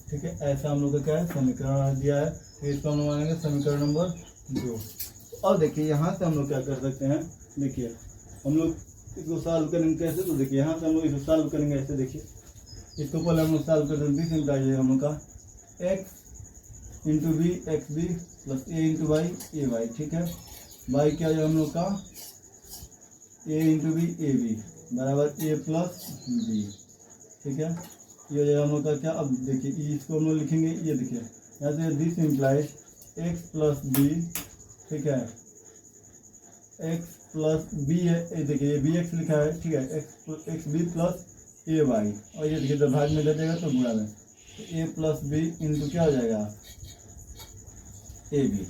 ठीक है, ऐसा हम लोग का क्या है समीकरण दिया है। तो इसको हम लोग मानेंगे समीकरण नंबर 2। और देखिए यहाँ से हम लोग क्या कर सकते हैं, देखिए हम लोग इसको सॉल्व करेंगे कैसे, तो देखिए यहाँ से हम लोग इसको सॉल्व करेंगे ऐसे। देखिए इसको पहले हम लोग सॉल्व करते हैं, दिस इम्प्लाइज हम लोग का X into B X B plus A into Y A Y. ठीक है, वाई क्या है हम लोग का A into B A B बराबर ए प्लस बी। ठीक है, ये हो जाएगा हम लोग का क्या। अब देखिए इसको हम लोग लिखेंगे, ये देखिए यहाँ से this implies x plus b. ठीक है, एक्स प्लस बी है, देखिए ये बी एक्स लिखा है। ठीक है, एक्स बी प्लस ए वाई, और ये देखिए जब भाग में दे देगा तो गुणा में, तो ए प्लस बी इंटू क्या हो जाएगा ए बी।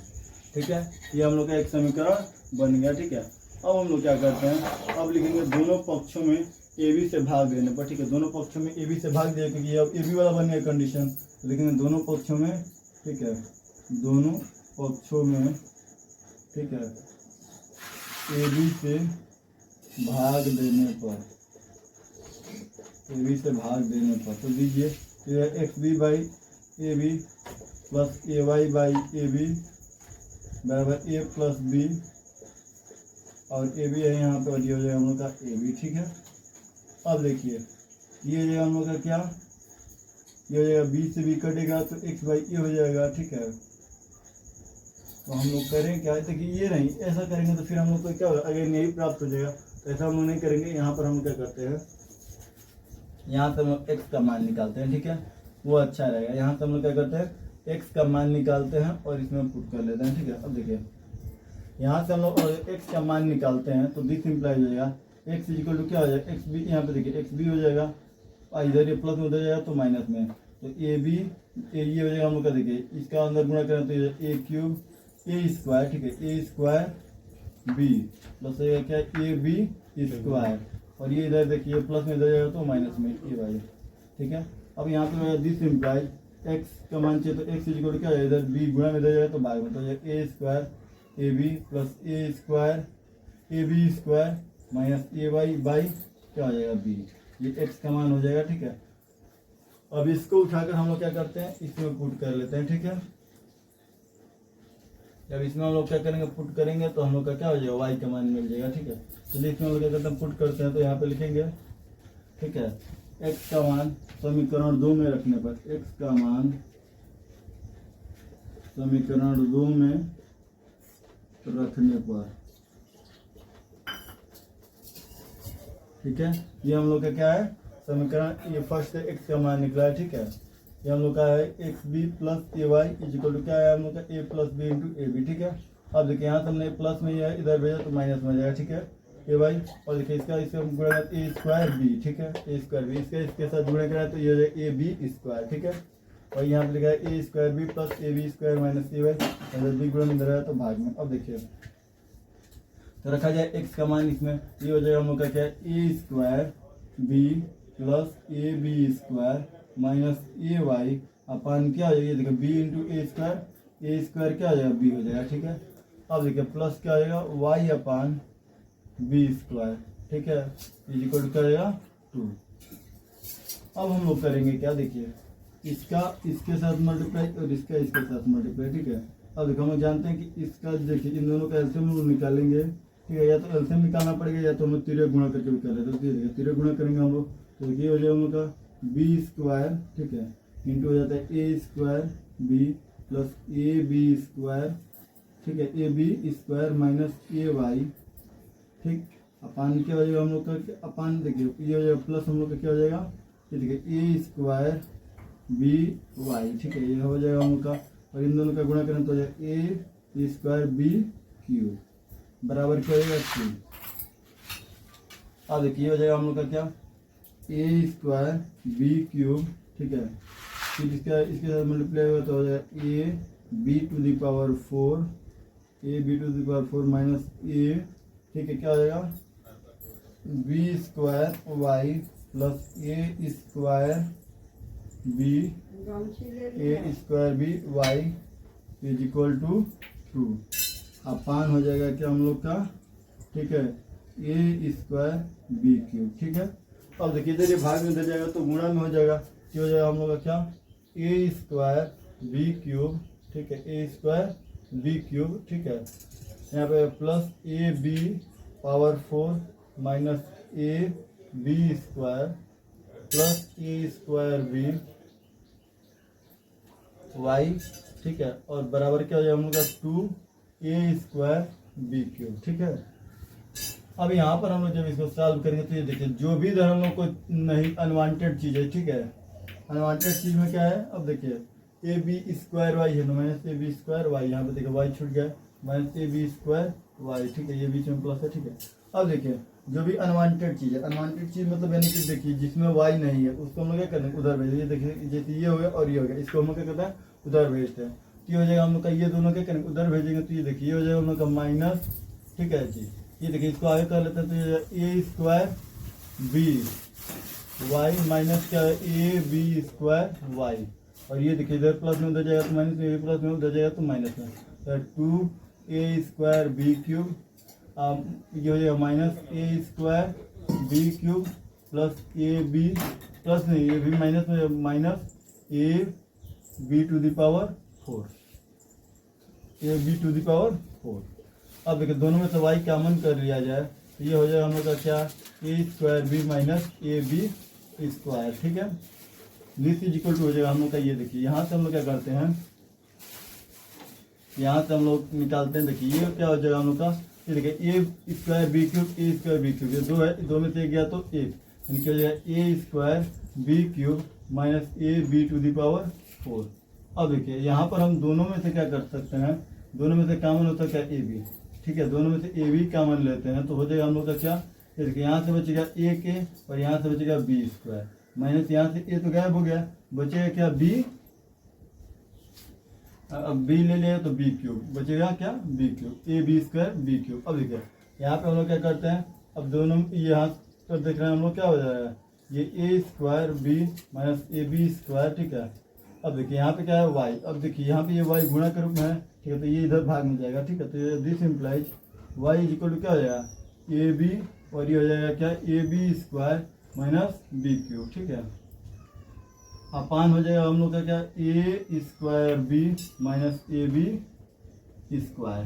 ठीक है, ये हम लोग का एक समीकरण बन गया। ठीक है, अब हम लोग क्या करते हैं, अब लिखेंगे दोनों पक्षों में ए बी से भाग देने पर। ठीक है, दोनों पक्षों में ए बी से भाग दिया क्योंकि अब ए बी वाला बन गया कंडीशन। लिखेंगे दोनों पक्षों में, ठीक है, दोनों पक्षों में, ठीक है, ए बी से भाग देने पर, ए बी से भाग देने पर तो दीजिए x b by A B plus A Y by A B बराबर ए प्लस बी, और ए बी है यहाँ पे, ये हो जाएगा हम लोग का ए बी। ठीक है, अब देखिए ये हो जाएगा हम लोग का क्या, ये हो जाएगा बी से बी कटेगा तो एक्स बाई ए हो जाएगा। ठीक है, तो हम लोग करें क्या, देखिए ये नहीं, ऐसा करेंगे तो फिर हम लोग को क्या होगा, अगर यही प्राप्त हो जाएगा। तो ऐसा हम लोग नहीं करेंगे, यहाँ पर हम क्या करते हैं, यहाँ से हम लोग एक्स का मान निकालते हैं। ठीक है, वो अच्छा रहेगा। यहाँ से हम लोग क्या करते हैं, एक्स का मान निकालते हैं और इसमें पुट कर लेते हैं। ठीक है, अब देखिए यहाँ से हम लोग एक्स का मान निकालते हैं तो दिस इम्प्लाइज हो जाएगा एक्स इक्वल टू क्या हो जाएगा, एक्स बी, यहाँ पे देखिए एक्स बी हो जाएगा, इधर ये प्लस में उधर जाएगा तो माइनस में, तो ए बी ये हो जाएगा हम लोग का। देखिए इसका अंदर गुणा करें तो ए क्यूब ए स्क्वायर। ठीक है, ए स्क्वायर बी प्लस हो जाएगा क्या ए बी स्क्वायर, और ये इधर देखिए प्लस में इधर जाएगा तो माइनस में ए वाई। ठीक है, अब यहाँ पे दिस इम्प्लाइज एक्स का मान चाहिए तो एक्स इक्वल टू क्या है, इधर बी गुणा में इधर जाएगा तो भाग में, तो A square A B plus A square A B square minus A Y by क्या हो जाएगा बी, ये एक्स का मान हो जाएगा। ठीक है, अब इसको उठाकर हम लोग क्या करते हैं, इसमें पुट कर लेते हैं। ठीक है, जब इसमें हम लोग क्या करेंगे, पुट करेंगे तो हम लोग का क्या हो जाएगा, वाई का मान मिल जाएगा। ठीक है, चलिए इसमें हम लोग क्या करते हैं, पुट करते हैं तो यहाँ पे लिखेंगे। ठीक है, एक्स का मान समीकरण 2 में रखने पर, एक्स का मान समीकरण 2 में रखने पर, ठीक है, ये हम लोग का क्या है समीकरण, ये फर्स्ट एक्स का मान निकला है। ठीक है, ये हम लोग का है X B plus A Y is equal to क्या है हम लोग का A plus B into A B. ठीक है, अब देखिए यहाँ से हमने प्लस में है, इधर भेजा तो माइनस में जाएगा। ठीक है, ए वाई, और देखिए इसका इससे हम गुणा ए स्क्वायर बी। ठीक है, ए स्क्वायर बी, इसके साथ गुणा करा तो ये हो जाएगा ए बी स्क्वायर। ठीक है, और यहाँ पे लिखा है A square B plus A B square minus A Y, अगर बी गुणा में इधर है तो भाग में। अब देखिए तो रखा जाए एक्स का मान, इसमें ये हो जाएगा हम लोग का क्या है A square B plus A B square minus A Y अपान क्या हो जाएगा, देखिए बी इंटू ए स्क्वायर क्या हो जाएगा बी हो जाएगा। ठीक है, अब देखिए प्लस क्या हो जाएगा वाई अपान बी स्क्वायर। ठीक है, इज इक्वल टू क्या हो जाएगा 2। अब हम लोग करेंगे क्या, देखिए इसका इसके साथ मल्टीप्लाई और इसका इसके साथ मल्टीप्लाई। ठीक है, अब देखो हम जानते हैं कि इसका देखिए इन दोनों का एलसीएम हम निकालेंगे। ठीक है, या तो एलसीएम निकालना पड़ेगा या तो हम तिरे गुणा करके निकाल लेते हैं। तो देखिए तिरे गुणा करेंगे हम लोग तो ये हो जाएगा हम लोग का बी स्क्वायर। ठीक है, इंटू हो जाता है A square B plus A B square. ठीक है, A B square minus A Y. ठीक, अपान क्या हो जाएगा हम लोग का, अपान देखिए ये हो जाएगा प्लस हम लोग का क्या हो जाएगा, ये देखिए ए स्क्वायर बी वाई। ठीक है, ये हो जाएगा हम लोग का, और इन दोनों का गुणा करें तो ए स्क्वायर बी क्यूब बराबर क्या हो जाएगा 3। अब देखिए हो जाएगा हम लोग का क्या ए स्क्वायर बी क्यूब। ठीक है, फिर इसके साथ मल्टीप्लाई होगा तो हो जाएगा A B to the power 4, A B to the power 4 minus A. ठीक है, क्या हो जाएगा B square Y plus A square B A square B Y is equal to 2 अपान हो जाएगा क्या हम लोग का ठीक है, ए स्क्वायर बी क्यूब। ठीक है, अब देखिए इधर ये भाग में दे जाएगा तो गुणा में हो जाएगा, क्या हो जाएगा हम लोग का क्या, ए स्क्वायर बी क्यूब। ठीक है, ए स्क्वायर बी क्यूब। ठीक है, यहाँ पे plus A b power 4 minus A B square plus A square B y. ठीक है, और बराबर क्या हो जाएगा हम लोग का 2 ए स्क्वायर बी क्यूब। ठीक है, अब यहाँ पर हम लोग जब इसको सॉल्व करेंगे तो ये देखिए जो भी इधर हम लोग को नहीं अनवांटेड चीज़ है। ठीक है, अनवांटेड चीज़ में क्या है, अब देखिए ए बी स्क्वायर वाई है तो minus A B square y, यहाँ पे देखिए वाई छूट गया, minus A B square y. ठीक है, ये बीच में प्लस है। ठीक है, अब देखिए जो भी अनवांटेड चीज़ है, अनवांटेड चीज़ मतलब यानी कि देखिए जिसमें वाई नहीं है उसको हम लोग क्या करेंगे, उधर भेज देंगे। देखिए जैसे ये हो गया और ये हो गया, इसको हम लोग क्या करते हैं, उधर भेजते हैं। तो ये हो जाएगा हम लोग का, ये दोनों क्या करेंगे, उधर भेजेंगे तो ये देखिए ये हो जाएगा हम लोग का माइनस। ठीक है जी, ये देखिए इसको आगे कर लेते हैं तो ये A square B Y minus क्या है, ए बी स्क्वायर वाई। और ये देखिए इधर प्लस में उधर जाएगा तो माइनस में, प्लस में उधर जाएगा तो माइनस में, तो 2 ए स्क्वायर बी क्यूब। ये हो जाएगा minus a square B cube plus A B, plus नहीं ये भी माइनस में, minus A B to the power 4, A B to the power 4। अब देखिए दोनों में से वाई कॉमन कर लिया जाए तो ये हो जाएगा हम लोग का क्या, A square B minus A B square. ठीक है, दिस इज इक्वल टू हो जाएगा हम लोग का, ये देखिए यहाँ से हम लोग क्या करते हैं, यहाँ से हम लोग निकालते हैं। देखिए ये क्या हो जाएगा हम लोग का, ये देखिए ए स्क्वायर बी क्यूब ए स्क्वायर बी क्यूब, ये दो है, दो में से एक गया तो एक, यानी क्या हो जाएगा A square B cube minus A B to the power 4। अब देखिए यहाँ पर हम दोनों में से क्या कर सकते हैं, दोनों में से कॉमन होता है क्या, ए बी। ठीक है, दोनों में से ए बी कॉमन लेते हैं तो हो जाएगा हम लोग का क्या, ये देखिए यहाँ से बचेगा ए के और यहाँ से बचेगा बी स्क्वायर माइनस यहाँ से ए तो गायब हो गया, बचेगा क्या बी, अब बी ले लिया तो बी क्यूब बचेगा क्या, b cube a B square B cube. अब देखिए यहाँ पे हम लोग क्या करते हैं, अब दोनों यहाँ पर देख रहे हैं हम लोग क्या हो जाएगा, ये A square B minus A B square. ठीक है, अब देखिए यहाँ पे क्या है वाई, अब देखिए यहाँ पे ये वाई गुणा के रूप में है। ठीक है, तो ये इधर भाग में जाएगा। ठीक है, तो this implies y is equal to क्या हो जाएगा, ए बी और ये हो जाएगा क्या, A B square minus B cube. ठीक है, अपान हो जाएगा हम लोग का क्या, A square B minus A B square.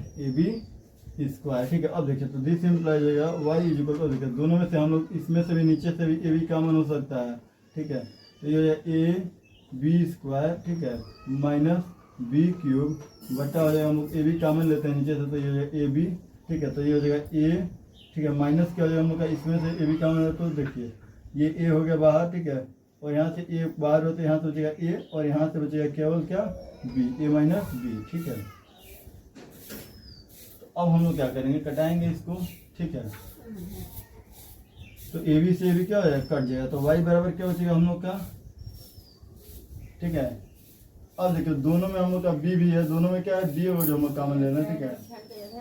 ठीक है, अब देखिए तो दिस इम्प्लाइज हो जाएगा वाई इज इक्वल टू, देखिए दोनों में से हम लोग इसमें से भी नीचे से भी ए बी कॉमन हो सकता है। ठीक है, तो ये हो जाएगा ए बी स्क्वायर, ठीक है, माइनस बी क्यूब बटा हो जाएगा, हम लोग ए बी कॉमन लेते हैं नीचे से तो ये हो जाएगा ए बी। ठीक है, तो ये हो जाएगा ए, ठीक है, माइनस क्या हो जाएगा हम लोग का, इसमें से ए बी कॉमन है तो देखिए ये ए हो गया बाहर। ठीक है, और यहाँ से ए बाहर होते यहाँ से बचेगा ए और यहाँ से बचेगा केवल क्या, बी, ए माइनस बी। ठीक है, तो अब हम लोग क्या करेंगे, कटाएंगे इसको। ठीक है, तो ए बी से ए बी क्या हो जाएगा, कट जाएगा, तो वाई बराबर क्या बचेगा हम लोग का। ठीक है, अब देखिए दोनों में हम लोग का बी भी है, दोनों में क्या है, बी है जो हम लोग कॉमन लेना है। ठीक है,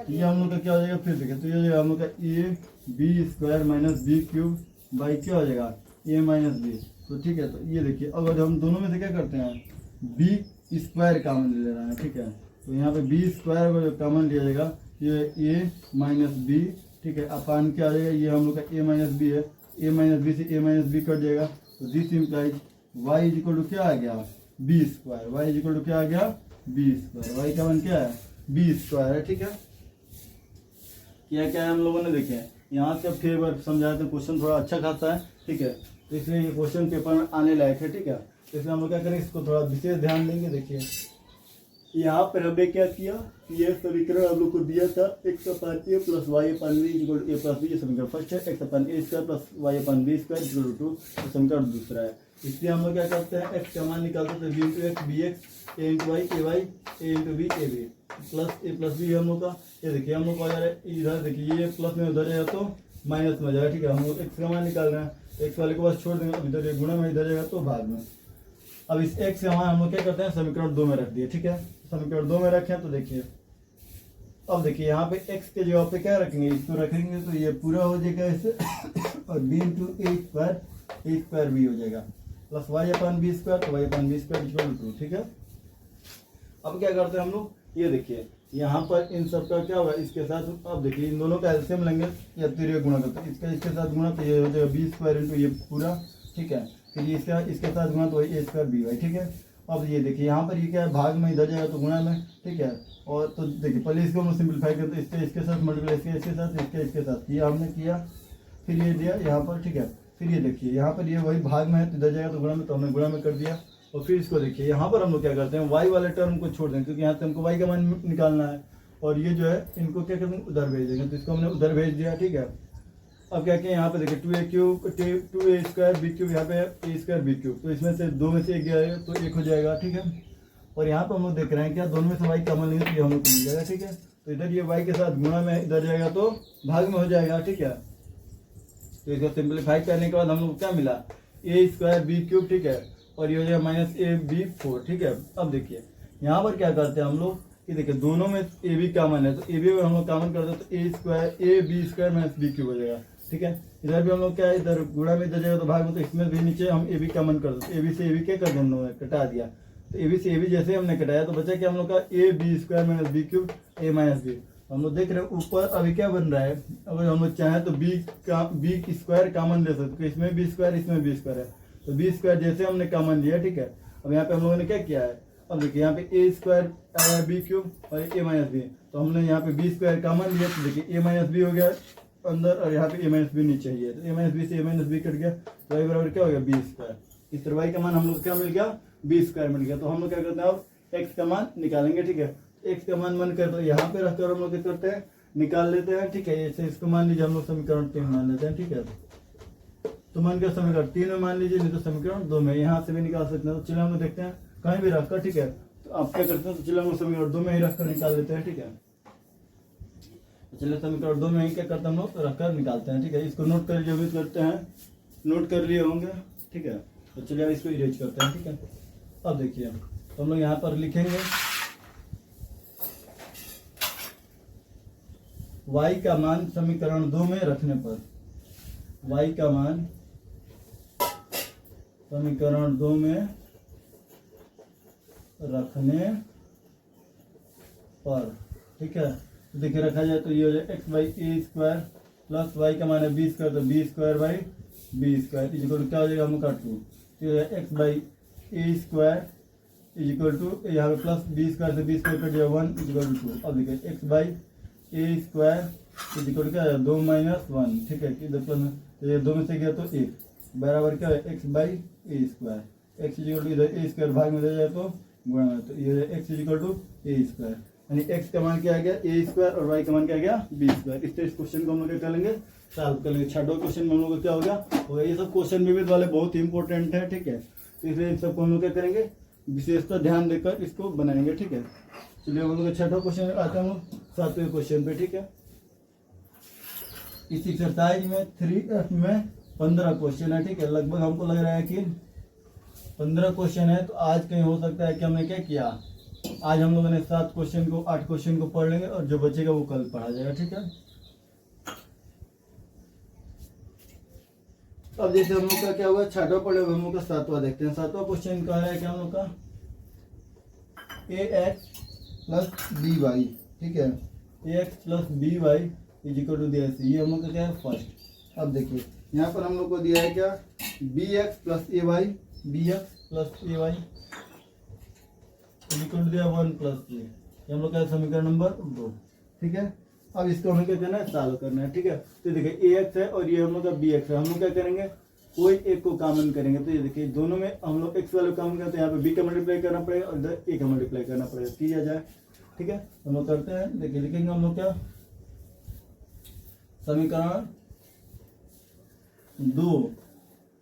ये हम लोग का क्या हो जाएगा, फिर देखिए तो ये हो जाएगा हम लोग का a B square minus B cube by क्या हो जाएगा, ए माइनस बी। तो ठीक है, तो ये देखिए अब हम दोनों में से क्या करते हैं, बी स्क्वायर कॉमन ले रहे हैं। ठीक है, तो यहाँ पे बी स्क्वायर को जो कॉमन लिया जाएगा ये ए माइनस बी। ठीक है, अपान क्या आ जाएगा, ये हम लोग का ए माइनस बी है, ए माइनस बी से ए माइनस बी कट जाएगा, तो this implies y is equal to क्या आ गया, b square. Y is equal to क्या आ गया, बी स्क्वायर। वाई का मान क्या है, बी स्क्वायर है। ठीक है, क्या क्या है हम लोगों ने देखे, यहाँ से फिर बार समझाते हैं, क्वेश्चन थोड़ा अच्छा खासा है। ठीक है, तो इसलिए ये क्वेश्चन पेपर में आने लायक है। ठीक है, तो इसलिए हम लोग क्या करेंगे, इसको थोड़ा विशेष ध्यान देंगे। देखिए यहाँ पर हमने क्या किया, ये समीकरण हम लोग को दिया था x upon a plus y upon b equal to a plus b, ये समीकरण फर्स्ट है। X upon a square plus y upon b square equal to 2, समीकरण दूसरा है। इसलिए हम लोग क्या करते हैं, एक्स का मान निकालते हैं, b into x b x, a into Y a into B A B plus b हम लोग का। ये देखिए हम लोग को आ जा रहा है इधर, देखिए ये प्लस में उधर जाएगा तो माइनस में जाएगा। ठीक है, हम लोग एक्स का मान निकाल रहे हैं, एक्स वाले के पास छोड़ देंगे, अब इधर ये गुणा में इधर जाएगा तो भाग में। अब इस एक्स का मान हम लोग क्या करते हैं, समीकरण 2 में रख दिए। ठीक है, समीकरण 2 में रखें तो देखिए अब देखिए यहाँ पे x के जगह पे क्या रखेंगे, इसको रखेंगे तो ये पूरा हो जाएगा ऐसे और b इंटू ए स्क्वायर बी हो जाएगा plus y upon b square, तो y upon b square equal to 2। ठीक है, अब क्या करते हैं हम लोग, ये देखिए यहाँ पर इन सब का क्या होगा, इसके साथ अब देखिए इन दोनों का एलसीएम लेंगे या तिर्यक गुणा करते हैं, इसका इसके साथ गुणा तो ये हो जाएगा बी स्क्वायर इंटू ये पूरा, ठीक है। फिर इसका इसके साथ गुणा तो वही ए स्क्वायर बी वाई, ठीक है। अब ये देखिए यहाँ पर ये क्या है, भाग में इधर जाएगा तो गुणा में, ठीक है। और तो देखिए पहले इसको हम सिंप्लीफाई करते हैं, इसके साथ मल्टीप्लाई, इसके साथ इसके साथ किया हमने किया, फिर ये दिया यहाँ पर, ठीक है। फिर ये देखिए यहाँ पर ये वही भाग में है तो इधर जाएगा तो गुणा में, तो हमने गुणा में कर दिया। और फिर इसको देखिए यहाँ पर हम लोग क्या करते हैं, वाई वाले टर्म को छोड़ देंगे क्योंकि यहाँ से हमको वाई का मान निकालना है, और ये जो है इनको क्या करते हैं उधर भेज देंगे, तो इसको हमने उधर भेज दिया, ठीक है। अब क्या किया यहाँ पे देखिए 2a cube 2a square B cube, यहाँ पे ए स्क्वायर बी क्यूब, तो इसमें से 2 में से 1 गया तो 1 हो जाएगा, ठीक है। और यहाँ पर हम लोग देख रहे हैं क्या, दोनों में से वाई कॉमन लेंगे तो ये हम लोग को मिल जाएगा, ठीक है। तो इधर ये वाई के साथ गुणा में इधर जाएगा तो भाग में हो जाएगा, ठीक है। तो इसको सिंप्लीफाई करने के बाद हम लोग क्या मिला, ए स्क्वायर बी क्यूब, ठीक है। और ये हो जाएगा माइनस ए बी 4, ठीक है। अब देखिए यहाँ पर क्या करते हैं हम लोग कि देखिए दोनों में ए बी कॉमन है, तो ए बी हम लोग कॉमन करते हैं तो A square A B square minus B cube हो जाएगा, ठीक है। इधर भी हम लोग क्या है, इधर गुणा में इधर जाएगा तो भाग में, तो इसमें भी नीचे हम ए बी कॉमन कर देते, ए बी से ए बी क्या कर दिया हम लोगों ने, कटा दिया। तो ए बी से ए बी जैसे हमने कटाया तो बचा क्या हम लोग का, a B square minus B cube a minus b. हम लोग देख रहे हैं ऊपर अभी क्या बन रहा है, अगर हम लोग चाहें तो बी स्क्वायर कॉमन ले सकते, इसमें बी स्क्वायर इसमें बी स्क्वायर है, तो बी स्क्वायर जैसे हमने कॉमन लिया, ठीक है। अब यहाँ पे हम लोगों ने क्या किया है, अब देखिए यहाँ पे ए स्क्वायर आया बी क्यूब और ए माइनस बी, तो हमने यहाँ पे बी स्क्वायर कॉमन लिया, तो देखिए ए माइनस बी हो गया अंदर और यहाँ पे ए माइनस बी नीचे ही है, तो ए माइनस बी से ए माइनस बी कट गया, तो वाई बराबर क्या हो गया बी स्क्वायर। इस तरह वाई का मान हम लोग क्या मिल गया, बी स्क्वायर मिल गया। तो हम लोग क्या करते हैं अब एक्स का मान निकालेंगे, ठीक है। एक्स का मान मन कर तो यहाँ पे रखकर हम लोग क्या करते हैं, निकाल लेते हैं, ठीक है। जैसे इसको मान लीजिए हम लोग समीकरण 3 मान लेते हैं, ठीक है। तो मान के समीकरण 3 में मान लीजिए, नहीं तो समीकरण 2 में, यहाँ से भी निकाल सकते हैं। तो चलिए हम लोग देखते हैं कहीं भी रखकर, ठीक है। तो आप क्या करते हैं, तो चलिए हम लोग समीकरण 2 में ही रखकर निकाल लेते हैं, ठीक है। तो चलिए समीकरण 2 में ही क्या करते हैं हम लोग, रखकर निकालते हैं, ठीक है। इसको नोट कर जो भी करते हैं, नोट कर लिए होंगे, ठीक है। तो चलिए अब इसको इरेज करते हैं, ठीक है। अब देखिए तो हम लोग यहाँ पर लिखेंगे y का मान समीकरण 2 में रखने पर, y का मान समीकरण 2 में रखने पर, ठीक है। तो देखिए रखा जाए तो ये हो जाए x by a square plus y का मान है बी स्क्वायर, तो b square by b square is equal to क्या हो जाएगा हम का 2, तो x by a square is equal to यहाँ पे प्लस बी स्क्वायर से बी स्क्वायर कट जाएगा 1 इज इक्वल टू 2। अब देखिए x by a square is equal to क्या है 2 माइनस 1, ठीक है। इधर प्लस में तो ये 2 में से गया तो 1 बराबर क्या है x by a square, x is equal to इधर ए स्क्वायर भाग में दे जाए तो गुणा में, तो ये x is equal to A square, यानी एक्स का मान क्या आ गया ए स्क्वायर और वाई का मान क्या आ गया बी स्क्वायर। इस क्वेश्चन को हम लोग क्या कर लेंगे, सॉल्व कर लेंगे। छठा क्वेश्चन में हम लोग का क्या होगा, ये सब क्वेश्चन विविध वाले बहुत ही इंपॉर्टेंट है, ठीक है। तो इसलिए इन सबको हम लोग क्या करेंगे, विशेषता ध्यान देकर इसको बनाएंगे, ठीक है। चलिए हम लोग छठा क्वेश्चन आते हैं हम लोग 7वें क्वेश्चन पे, ठीक है। इस एक्सरसाइज में 3F में 15 क्वेश्चन है, ठीक है। लगभग हमको लग रहा है कि 15 क्वेश्चन है, तो आज कहीं हो सकता है कि हमने क्या किया, आज हम लोगों ने 7 क्वेश्चन को 8 क्वेश्चन को पढ़ लेंगे और जो बचेगा वो कल पढ़ा जाएगा, ठीक है। अब जैसे हम लोग का क्या हुआ, छठा पढ़े हुए हम लोग का 7वां देखते हैं। 7वां क्वेश्चन कह रहा है क्या हम लोग का ax प्लस बी वाई, ठीक है। ax plus B Y is equal to दिया, ये हम लोग का क्या है फर्स्ट। अब देखिए यहाँ पर हम लोग को दिया है क्या, bx plus A y, bx plus A Y is equal to दिया 1 प्लस ए, हम लोग का समीकरण नंबर 2, ठीक है। अब इसको हमें क्या करना है, सॉल्व करना है, ठीक है। तो देखिए ax है और ये हम लोग का bx है, हम लोग क्या करेंगे, कोई एक को कॉमन करेंगे। तो ये देखिए दोनों में हम लोग x वाले कॉमन करते हैं, यहाँ पे b का मल्टीप्लाई करना पड़ेगा और इधर a का मल्टीप्लाई करना पड़ेगा, किया जाए, ठीक है। हम लोग करते हैं, देखिए लिखेंगे हम लोग क्या, समीकरण 2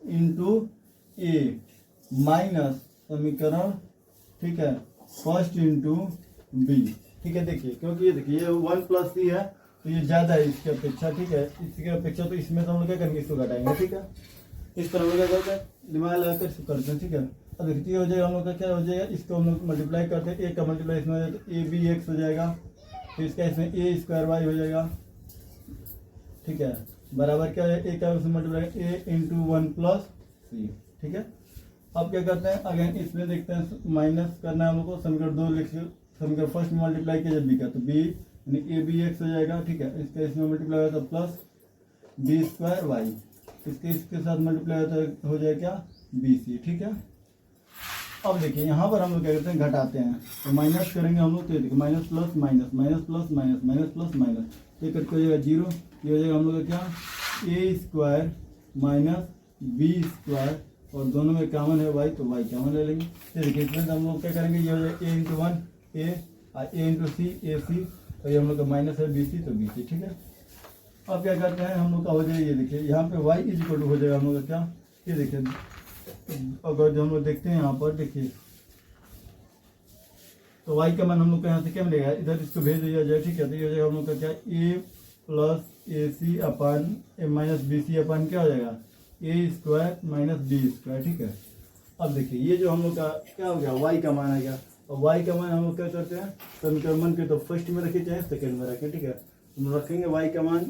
इंटू ए माइनस समीकरण, ठीक है, फर्स्ट इंटू बी, ठीक है। देखिए क्योंकि ये देखिए ये 1 प्लस सी है तो ये ज्यादा है इसकी अपेक्षा, ठीक है, इसकी अपेक्षा, तो इसमें तो हम लोग क्या करेंगे, इसको घटाएंगे, ठीक है। इस तरह हम लोग क्या करते हैं, दिमाग लगाकर इसको करते हैं, ठीक है। अब देखिए हो जाएगा हम लोग का क्या हो जाएगा, इसको हम लोग मल्टीप्लाई करते हैं, ए का मल्टीप्लाई इसमें हो जाएगा तो ए बी एक्स हो जाएगा, फिर इसका इसमें ए स्क्वायर वाई हो जाएगा, ठीक है, बराबर क्या है ए का मल्टीप्लाई ए इंटू 1 प्लस सी, ठीक है। अब क्या करते हैं, अगेन इसमें देखते हैं माइनस करना है हम लोग को, समीकरण 2 लिख समीकरण फर्स्ट में मल्टीप्लाई किया जब बी का, तो बी यानी ए बी एक्स हो जाएगा, ठीक है। इसका इसमें मल्टीप्लाई होगा तो प्लस बी स्क्वायर वाई, इसके साथ मल्टीप्लाई होता है हो जाएगा क्या बी सी, ठीक है। अब देखिए यहाँ पर हम लोग क्या करते हैं घटाते हैं, तो माइनस करेंगे हम लोग, तो देखिए minus plus minus minus plus minus minus plus minus, ये करके हो जाएगा जीरो, ये हो जाएगा हम लोग का क्या A square minus B square, और दोनों में कॉमन है वाई, तो वाई कॉमन ले लेंगे। ये देखिए इसमें हम लोग क्या करेंगे, ये हो जाएगा A into one A into सी ए सी, और ये हम लोग का माइनस है बी सी, तो बी सी, ठीक है। अब क्या करते हैं हम लोग का हो जाएगा, ये देखिए यहाँ पे y इज इक्वल टू हो जाएगा हम लोग का क्या, ये देखिए अगर जो हम लोग देखते हैं यहाँ पर देखिए, तो y का मान हम लोग का यहाँ से क्या मिलेगा, इधर इसको भेज दिया जाए, ठीक है। तो ये हो जाएगा हम लोग का क्या a प्लस ए सी अपन ए माइनस बी सी अपन क्या हो जाएगा A square minus B square, ठीक है। अब देखिए ये जो हम लोग का क्या हो गया y का मान आ गया, और y का मान हम लोग क्या करते हैं समीकरण मन के तो फर्स्ट में रखे चाहे सेकेंड में रखें, ठीक है। हम रखेंगे y का मान,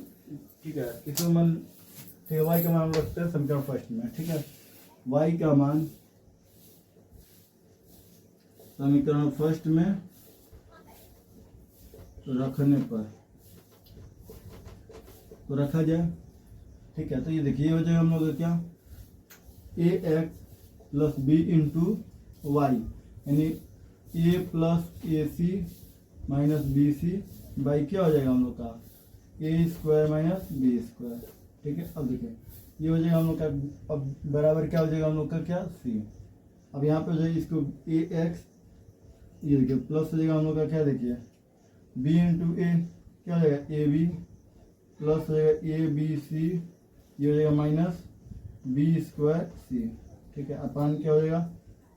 ठीक है, किसमें मान, ठीक है, y का मान हम रखते हैं समीकरण फर्स्ट में, ठीक है। y का मान समीकरण फर्स्ट में रखने पर तो रखा जाए, ठीक है। तो ये देखिए हो जाएगा हम लोग क्या A X plus B into Y, यानी A plus A C minus B C by क्या हो जाएगा हम लोग का ए स्क्वायर माइनस बी स्क्वायर, ठीक है। अब देखिए ये हो जाएगा हम लोग का, अब बराबर क्या हो जाएगा हम लोग का क्या सी। अब यहाँ पे जो है इसको ए एक्स, ये देखिए प्लस हो जाएगा हम लोग का क्या, देखिए बी इंटू ए क्या हो जाएगा ए बी, प्लस हो जाएगा ए बी सी, ये हो जाएगा माइनस बी स्क्वायर सी, ठीक है। अपान क्या हो जाएगा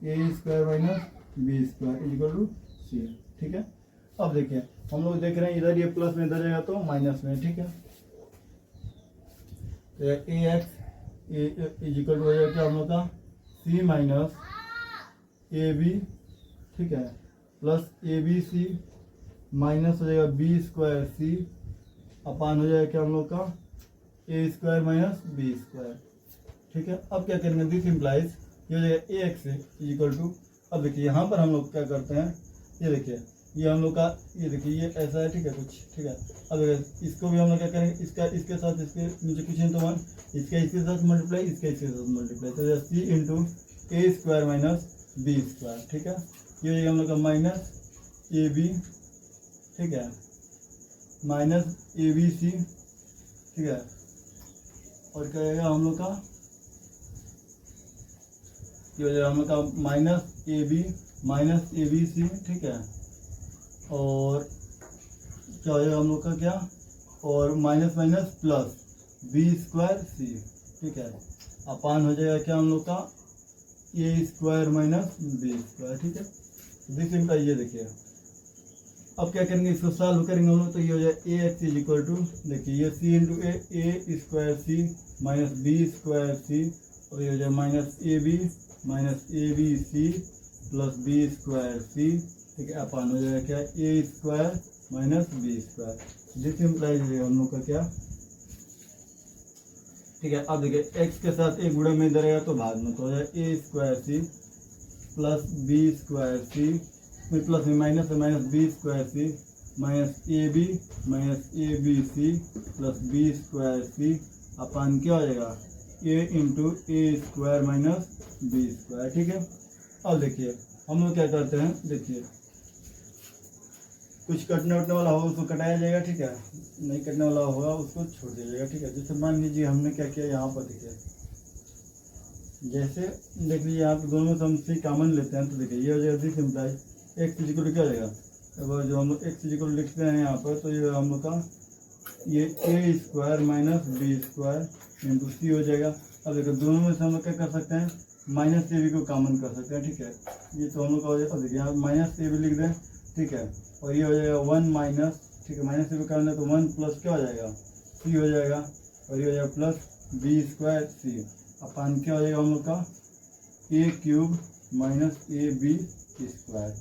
A square minus B square equal to C, ठीक है। अब देखिए हम लोग देख रहे हैं इधर ये प्लस में इधर जाएगा तो माइनस में, ठीक है। तो ए एक्स इज इक्वल टू हो जाएगा क्या हम लोग का सी माइनस ए बी, ठीक है, plus A B c minus हो जाएगा बी स्क्वायर सी, अपान हो जाएगा क्या हम लोग का ए स्क्वायर माइनस बी स्क्वायर, ठीक है। अब क्या करेंगे दिस इम्प्लाइज ये हो जाएगा A X is equal to, अब देखिए यहाँ पर हम लोग क्या करते हैं, ये देखिए ये हम लोग का, ये देखिए ये ऐसा है, ठीक है कुछ, ठीक है। अब इसको भी हम लोग क्या करेंगे, इसका इसके साथ इसके नीचे कुछ नहीं तो वन, इसका इसके साथ मल्टीप्लाई, इसका इसके साथ मल्टीप्लाई, तो सी इंटू ए स्क्वायर माइनस बी स्क्वायर, ठीक है। ये हो जाएगा हम लोग का माइनस ए बी, ठीक है, माइनस ए बी सी, ठीक है, और क्या आएगा हम लोग का, ये हो जाएगा हम लोग का माइनस ए बी सी, ठीक है, और क्या हो जाएगा हम लोग का क्या, और minus minus plus B square C, ठीक है, अपान हो जाएगा क्या हम लोग का ए स्क्वायर माइनस बी स्क्वायर, ठीक है। दिस इम्प्लाई ये देखिए अब क्या करेंगे, इसको सॉल्व करेंगे हम लोग, तो ये हो जाएगा A X is equal to, देखिए ये सी इंटू ए square C minus B square C, और ये हो जाएगा minus A B C plus B square C, ठीक है, अपान हो जाएगा क्या A square minus B square, this implies हम लोग का क्या, ठीक है। अब देखिए एक्स के साथ एक गुणा में इधर रहेगा तो भाग में, तो हो जाएगा A square C plus B square C, plus में माइनस है minus B square C minus A B C plus B square C, अपान क्या हो जाएगा A into A square minus B square, ठीक है। अब देखिए हम लोग क्या करते हैं, देखिए कुछ कटने उठने वाला होगा उसको कटाया जाएगा, ठीक है, नहीं कटने वाला होगा उसको छोड़ दिया जाएगा, ठीक है। जैसे मान लीजिए हमने क्या किया यहाँ पर, देखिए जैसे देख लीजिए यहाँ पे दोनों में हम सी कॉमन लेते हैं, तो देखिए ये हो जाएगा this implies x is equal to क्या हो जाएगा, अब जो हम लोग एक्स इज इक्वल टू लिखते हैं यहाँ पर, तो ये हम लोग का ये A square minus B square into C हो जाएगा। अब देखिए दोनों में से हम लोग क्या कर सकते हैं, माइनस ए बी को कॉमन कर सकते हैं, ठीक है। ये तो हम लोग का हो जाएगा, देखिए यहाँ माइनस ए बी लिख दें, ठीक है, और ये हो जाएगा वन माइनस, ठीक है, माइनस ए बी करना है तो वन प्लस क्या हो जाएगा सी हो जाएगा, और ये हो जाएगा प्लस बी स्क्वायर सी, अपान क्या हो जाएगा हम लोग का A cube minus A B square,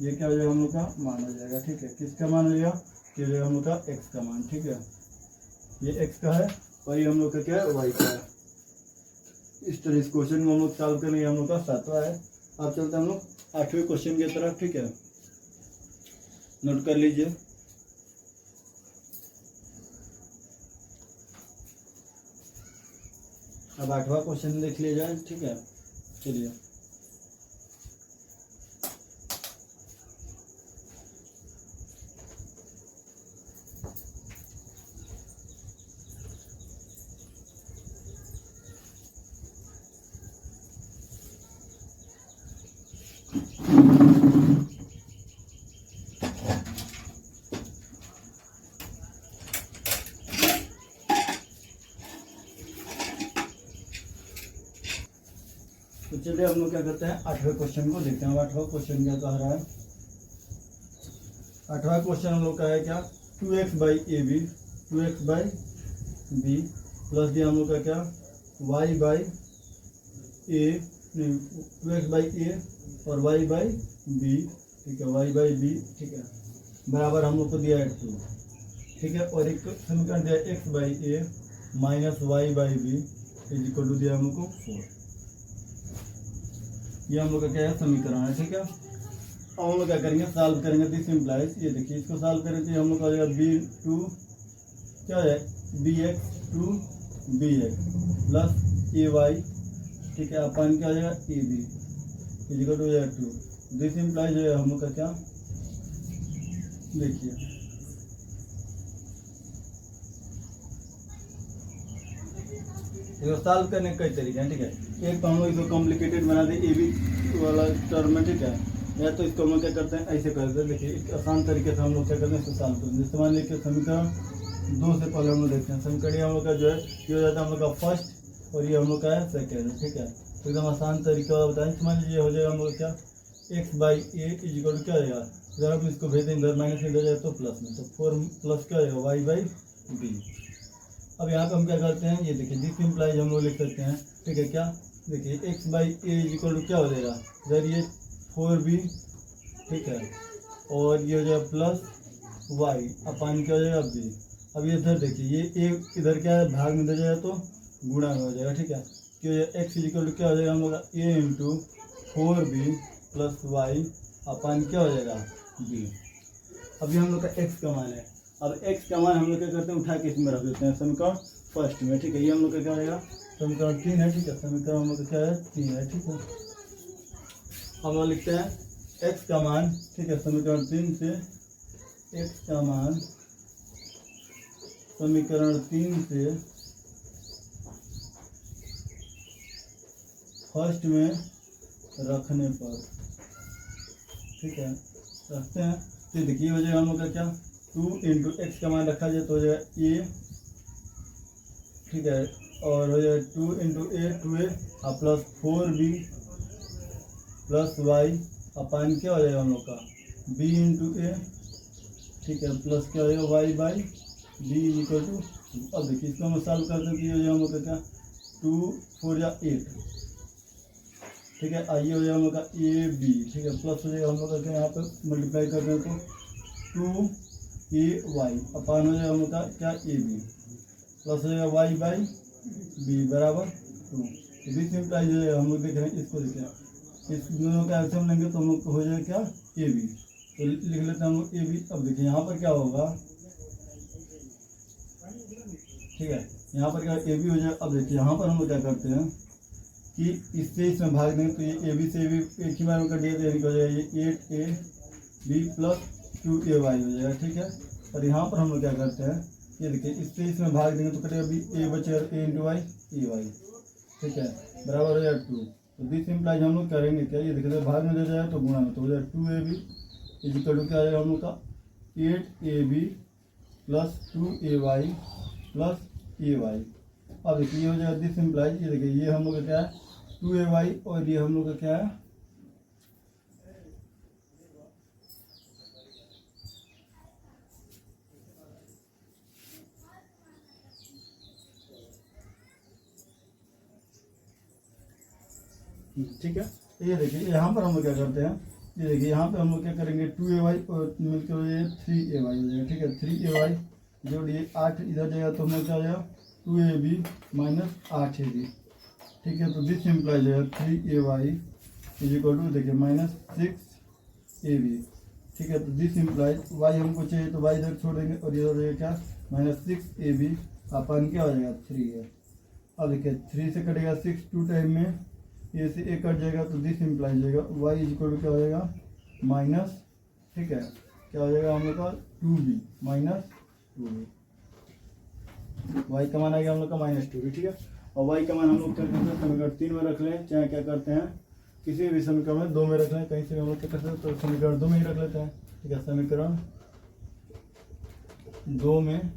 ये क्या हो जाएगा हम लोग का मान हो जाएगा, ठीक है। किसका मान हो जाएगा, ये हो जाएगा हम लोग का एक्स का मान, ठीक है, ये एक्स का है और ये हम लोग का क्या है वाई का है। इस तरह इस क्वेश्चन को हम लोग सॉल्व करेंगे, हम लोग का 7वां है। अब चलते हैं हम लोग 8वें क्वेश्चन की तरफ, ठीक है। नोट कर लीजिए। अब 8वां क्वेश्चन देख लिया जाए, ठीक है। चलिए, तो चलिए हम लोग क्या करते हैं 8वें क्वेश्चन को देखते हैं। 8वां क्वेश्चन क्या कह रहा है? 8वां क्वेश्चन हम लोग का है क्या, 2x by A B, 2x by B plus दिया हम लोग का क्या, y by A, 2x by A और y बाई बी, ठीक है, y बाई बी, ठीक है, बराबर हम लोग को दिया है 2, ठीक है। और एक समीकरण दिया x by a minus y by b is equal to दिया हम लोग को 4। ये हम लोग का क्या है, समीकरण है, ठीक है। अब हम लोग क्या करेंगे, सॉल्व करेंगे। दिस इम्प्लाइज, ये देखिए इसको सॉल्व करें तो हम लोग का हो जाएगा बी टू क्या है, b x to b x plus A Y, ठीक है, अपन क्या हो जाएगा ए बी इजिकल टू हो जाएगा 2। दिस इम्प्लाइज है हम लोग का क्या, देखिए इसको सॉल्व करने के कई तरीके हैं, ठीक है। एक तो हम लोग इसको कॉम्प्लिकेटेड बना दें ए बी वाला टर्म में, ठीक है, या तो इसको हम लोग क्या करते हैं ऐसे करते हैं। देखिए एक आसान तरीके से हम लोग क्या करते हैं इसको सॉल्व करते हैं। जैसे मान लीजिए समीकरण 2 से पहले हम लोग देखते हैं। समीकरण हम लोग का जो है ये हो जाता है हम लोग का फर्स्ट और ये हम लोग का है सेकेंड, ठीक है। तो एकदम आसान तरीका वाला बताएं। मान लीजिए हो जाएगा हम लोग क्या, x by a is equal to क्या हो जाएगा, अगर हम इसको भेज दें इधर माइनस में हो जाए तो प्लस में, तो 4 प्लस क्या हो जाएगा वाई बाई बी। अब यहाँ पे हम क्या करते हैं, ये देखिए दिस इम्प्लाइज हम लोग लिख सकते हैं, ठीक है। क्या देखिए x by a is equal to क्या हो जाएगा, इधर ये 4b, ठीक है, और ये हो जाएगा प्लस वाई अपान क्या हो जाएगा बी। अब ये इधर देखिए ये ए इधर क्या है, भाग में इधर जाएगा तो गुणा में हो जाएगा, ठीक है। कि एक्स इज इक्वल टू क्या हो जाएगा हम लोग ए इंटू 4b प्लस वाई अपान क्या हो जाएगा बी। अभी हम लोग का एक्स का मान है। अब एक्स का मान हम लोग क्या करते हैं, उठा के इसमें रख देते हैं समीकरण फर्स्ट में, ठीक है। ये हम लोग का क्या रहेगा, समीकरण 3 है, ठीक है। समीकरण हम लोग का क्या है 3 है, ठीक है। हम लोग लिखते हैं एक्स का मान, ठीक है, समीकरण 3 से एक्स का मान समीकरण 3 से फर्स्ट में रखने पर, ठीक है, रखते हैं। तो देखिए हो जाएगा हम लोग का क्या, 2 इंटू एक्स का मान रखा जाए तो हो जाएगा ए, ठीक है, और हो जाएगा 2 इंटू ए 2a और प्लस 4b प्लस वाई अपान क्या हो जाएगा हम लोग का b इंटू ए, ठीक है, प्लस क्या हो जाएगा y by b equal to. अब देखिए इसको हम सॉल्व करते हैं तो ये हो जाएगा हम लोग का क्या, 2 4 या 8, ठीक है। आइए हो जाएगा हम लोग का ए बी, ठीक है, प्लस हो जाएगा हम लोग का क्या, यहाँ पर मल्टीप्लाई करते हैं तो 2 ए वाई अपान हो जाएगा हम लोग का क्या ए बी प्लस हो जाएगा वाई बाई बी बराबर 2। तो बीच में प्राइज जो है हम लोग देख रहे हैं, इसको देखें, इस दोनों का एल्सियम लेंगे तो हम लोग को हो जाएगा क्या ए बी, तो लिख लेते हैं हम लोग ए बी। अब देखिए यहाँ पर क्या होगा, ठीक है, यहाँ पर क्या ए बी हो जाएगा। अब देखिए यहाँ पर हम लोग क्या करते हैं कि इससे इसमें भाग देंगे तो ये ए बी से ए बी एक ही बार में कट दिया तो हो जाएगा ये 8ab प्लस 2ay हो जाएगा, ठीक है। और यहाँ पर हम लोग क्या करते हैं, ये देखिए इससे इसमें भाग देंगे तो कटेगा बी ए बचे ए इंटू वाई ए वाई, ठीक है, बराबर हो जाएगा 2। तो दिस इम्प्लाइज हम लोग करेंगे क्या, ये देखिए भाग में दे जाएगा तो गुणा में, तो हो जाएगा 2ab इज इक्वल टू क्या आ जाएगा हम लोग का 8ab plus 2ay plus ay। अब देखिए ये हो जाएगा दिस इम्प्लाइज, ये देखिए ये हम लोग का क्या है 2ay और ये हम लोग का क्या है, ठीक है। तो ये देखिए यहाँ पर हम लोग क्या करते हैं, ये देखिए यहाँ पे हम लोग क्या करेंगे 2ay और मिलकर हो जाएगा 3ay हो जाएगा, ठीक है। 3ay जोड़िए 8 इधर जाएगा तो हम लोग क्या हो जाएगा 2ab माइनस 8ab, ठीक है। तो दिस इम्प्लाइज है 3ay इज इक्वल टू देखिए माइनस 6ab, ठीक है। तो दिस इम्प्लाइज वाई हमको चाहिए तो वाई इधर छोड़ देंगे और ये हो जाएगा क्या -6ab अपन क्या हो जाएगा 3a। अब देखिए 3 से कटेगा 6 2 टाइम में ए से ए कट जाएगा तो दिस इम्प्लाइज होगा वाई इज इक्वल टू क्या हो जाएगा माइनस, ठीक है, क्या हो जाएगा हम लोग का 2b -2b। वाई का मान आ गया हम लोग का -2b, ठीक है। और वाई का मान हम लोग करते हैं समीकरण 3 में रख लें, चाहे क्या करते हैं किसी भी समीकरण में 2 में रख लें, कहीं से हम लोग क्या करते हैं तो समीकरण 2 में ही रख लेते हैं, ठीक है। समीकरण 2 में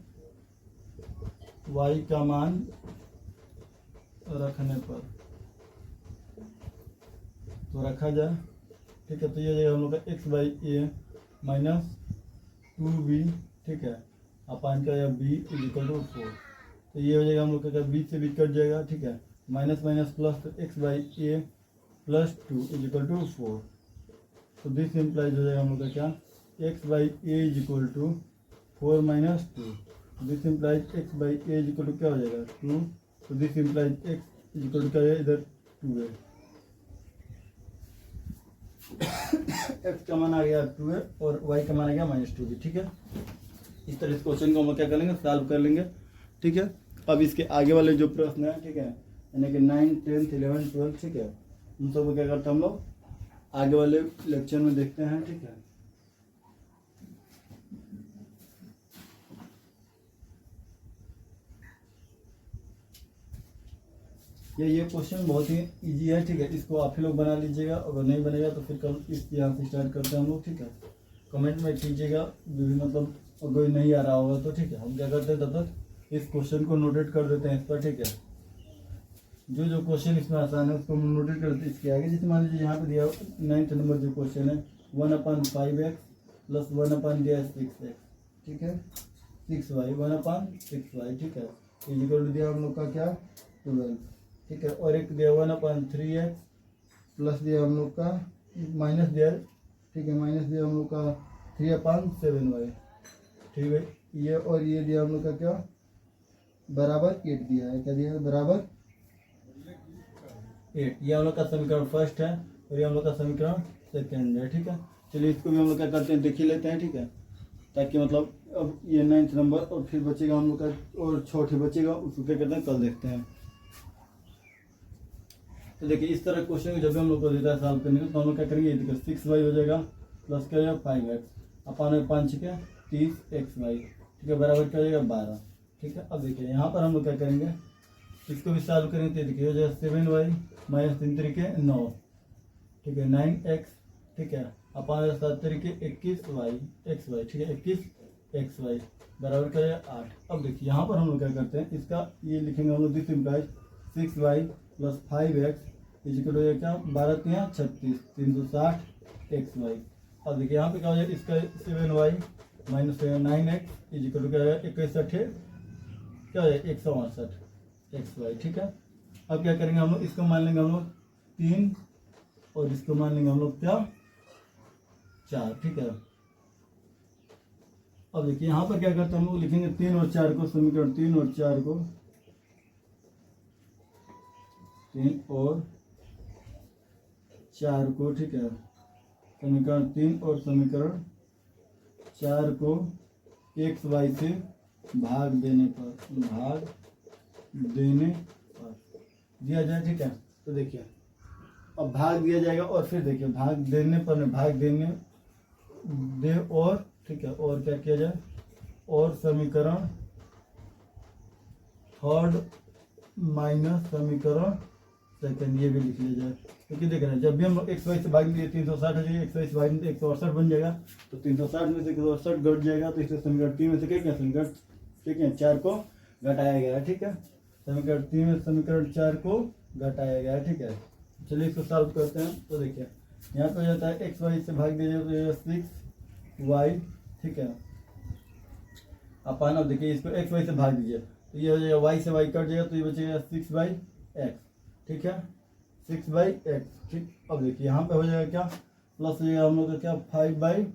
वाई का मान रखने पर तो रखा जाए, ठीक है। तो ये जाएगा हम लोग का x/a -2b, ठीक है, अपान का या b इज इक्वल टू 4। तो ये हो जाएगा हम लोग का b से b कट जाएगा, ठीक है, माइनस माइनस प्लस तो x/a +2 इज इक्वल टू 4। तो दिस इम्प्लाइज हो जाएगा हम लोग का क्या x/a is equal to 4 - 2। This implies x/a is equal to क्या हो जाएगा 2। तो this implies x is equal to क्या है इधर 2 है, x का मान आ गया 2 है और y का मान आ गया -2b, ठीक है। इस तरह इस क्वेश्चन को हम क्या कर लेंगे सॉल्व कर लेंगे, ठीक है। अब इसके आगे वाले जो प्रश्न है, ठीक है, यानी कि 9 10 11 12, ठीक है, उन सब को क्या करते हैं हम लोग आगे वाले लेक्चर में देखते हैं, ठीक है। ये क्वेश्चन बहुत ही इजी है, ठीक है। इसको आप ही लोग बना लीजिएगा, अगर नहीं बनेगा तो फिर कल इस यहाँ से स्टार्ट करते हैं हम लोग, ठीक है। कमेंट में कीजिएगा जो भी मतलब अगर नहीं आ रहा होगा तो, ठीक है। हम क्या करते हैं तब तक इस क्वेश्चन को नोटेट कर देते हैं इस पर, ठीक है। जो जो क्वेश्चन इसमें आसान है उसको नोटेट कर देते हैं। इसके आगे जैसे मान लीजिए यहाँ पे दिया 9th नंबर जो क्वेश्चन है 1/5x + 1/6x, ठीक है, 6y 1/6y, ठीक है, इक्वल टू दिया हम लोग का क्या 12, ठीक है। और एक दिया 1/3x प्लस दिया हम लोग का माइनस दिया, ठीक है, माइनस दिया हम लोग का 3/7y, ठीक है। ये और ये दिया हम लोग का क्या बराबर 8 दिया है, क्या दिया है बराबर 8। ये हम लोग का समीकरण फर्स्ट है और ये हम लोग का समीकरण सेकेंड है, ठीक है। चलिए इसको भी हम लोग क्या करते हैं देख ही लेते हैं, ठीक है, ताकि मतलब अब ये 9th नंबर और फिर बचेगा हम लोग का और छोटे बचेगा उसको क्या करते हैं कल देखते हैं। तो देखिए इस तरह क्वेश्चन जब भी हम लोग को देता है सॉल्व करने को तो हम लोग क्या करेंगे, देखिए 6y हो जाएगा प्लस क्या हो जाएगा 5x अपान 5 के 30xy, ठीक है, बराबर क्या हो जाएगा 12, ठीक है। अब देखिए यहाँ पर हम लोग क्या करेंगे इसको भी सॉल्व करेंगे तो देखिए हो जाएगा 7y - 3 3 9, ठीक है, 9x, ठीक है, अपान 7 3 21y xy, ठीक है, 21xy बराबर क्या है 8। अब देखिए यहाँ पर हम लोग क्या करते हैं इसका ये लिखेंगे हम लोग this implies 6y + 5x is equal to क्या 12 3 36 360 xy। अब देखिए यहाँ पे क्या हो जाएगा इसका 7y - 9x is equal to क्या है 21 क्या हो जाएगा 168 xy, ठीक है। अब क्या करेंगे हम लोग इसको मान लेंगे हम लोग 3 और इसको मान लेंगे हम लोग क्या 4, ठीक है। अब देखिए यहाँ पर क्या करते हैं हम लोग लिखेंगे 3 और 4 को समीकरण 3 और 4 को 3 और 4 को, ठीक है, समीकरण 3 और समीकरण 4 को xy से भाग देने पर दिया जाए, ठीक है। तो देखिए अब भाग दिया जाएगा और फिर देखिए भाग देने पर भाग देने दे और, ठीक है, और क्या किया जाए और समीकरण थर्ड माइनस समीकरण सेकंड ये भी लिख लिया जाए, क्योंकि देख रहे हैं जब भी हम लोग xy से भाग दिए 360 हो जाएगा, xy से भाग में 168 बन जाएगा, तो 360 में से 168 घट जाएगा, तो इससे समीकरण 3 में से क्या समीकरण, ठीक है, 4 को घटाया गया है, ठीक है, समीकरण 3 में समीकरण 4 को घटाया गया है, ठीक है। चलिए इसको सॉल्व करते हैं। तो देखिए यहाँ पे हो जाता है xy से भाग दिया जाए तो 6y, ठीक है, अपान, अब देखिए इसको xy से भाग दीजिए तो ये हो जाएगा y से y कट जाएगा तो ये बचेगा 6/x, ठीक है, 6/x, ठीक। अब देखिए यहाँ पे हो जाएगा क्या प्लस हो जाएगा हम लोग का क्या 5/,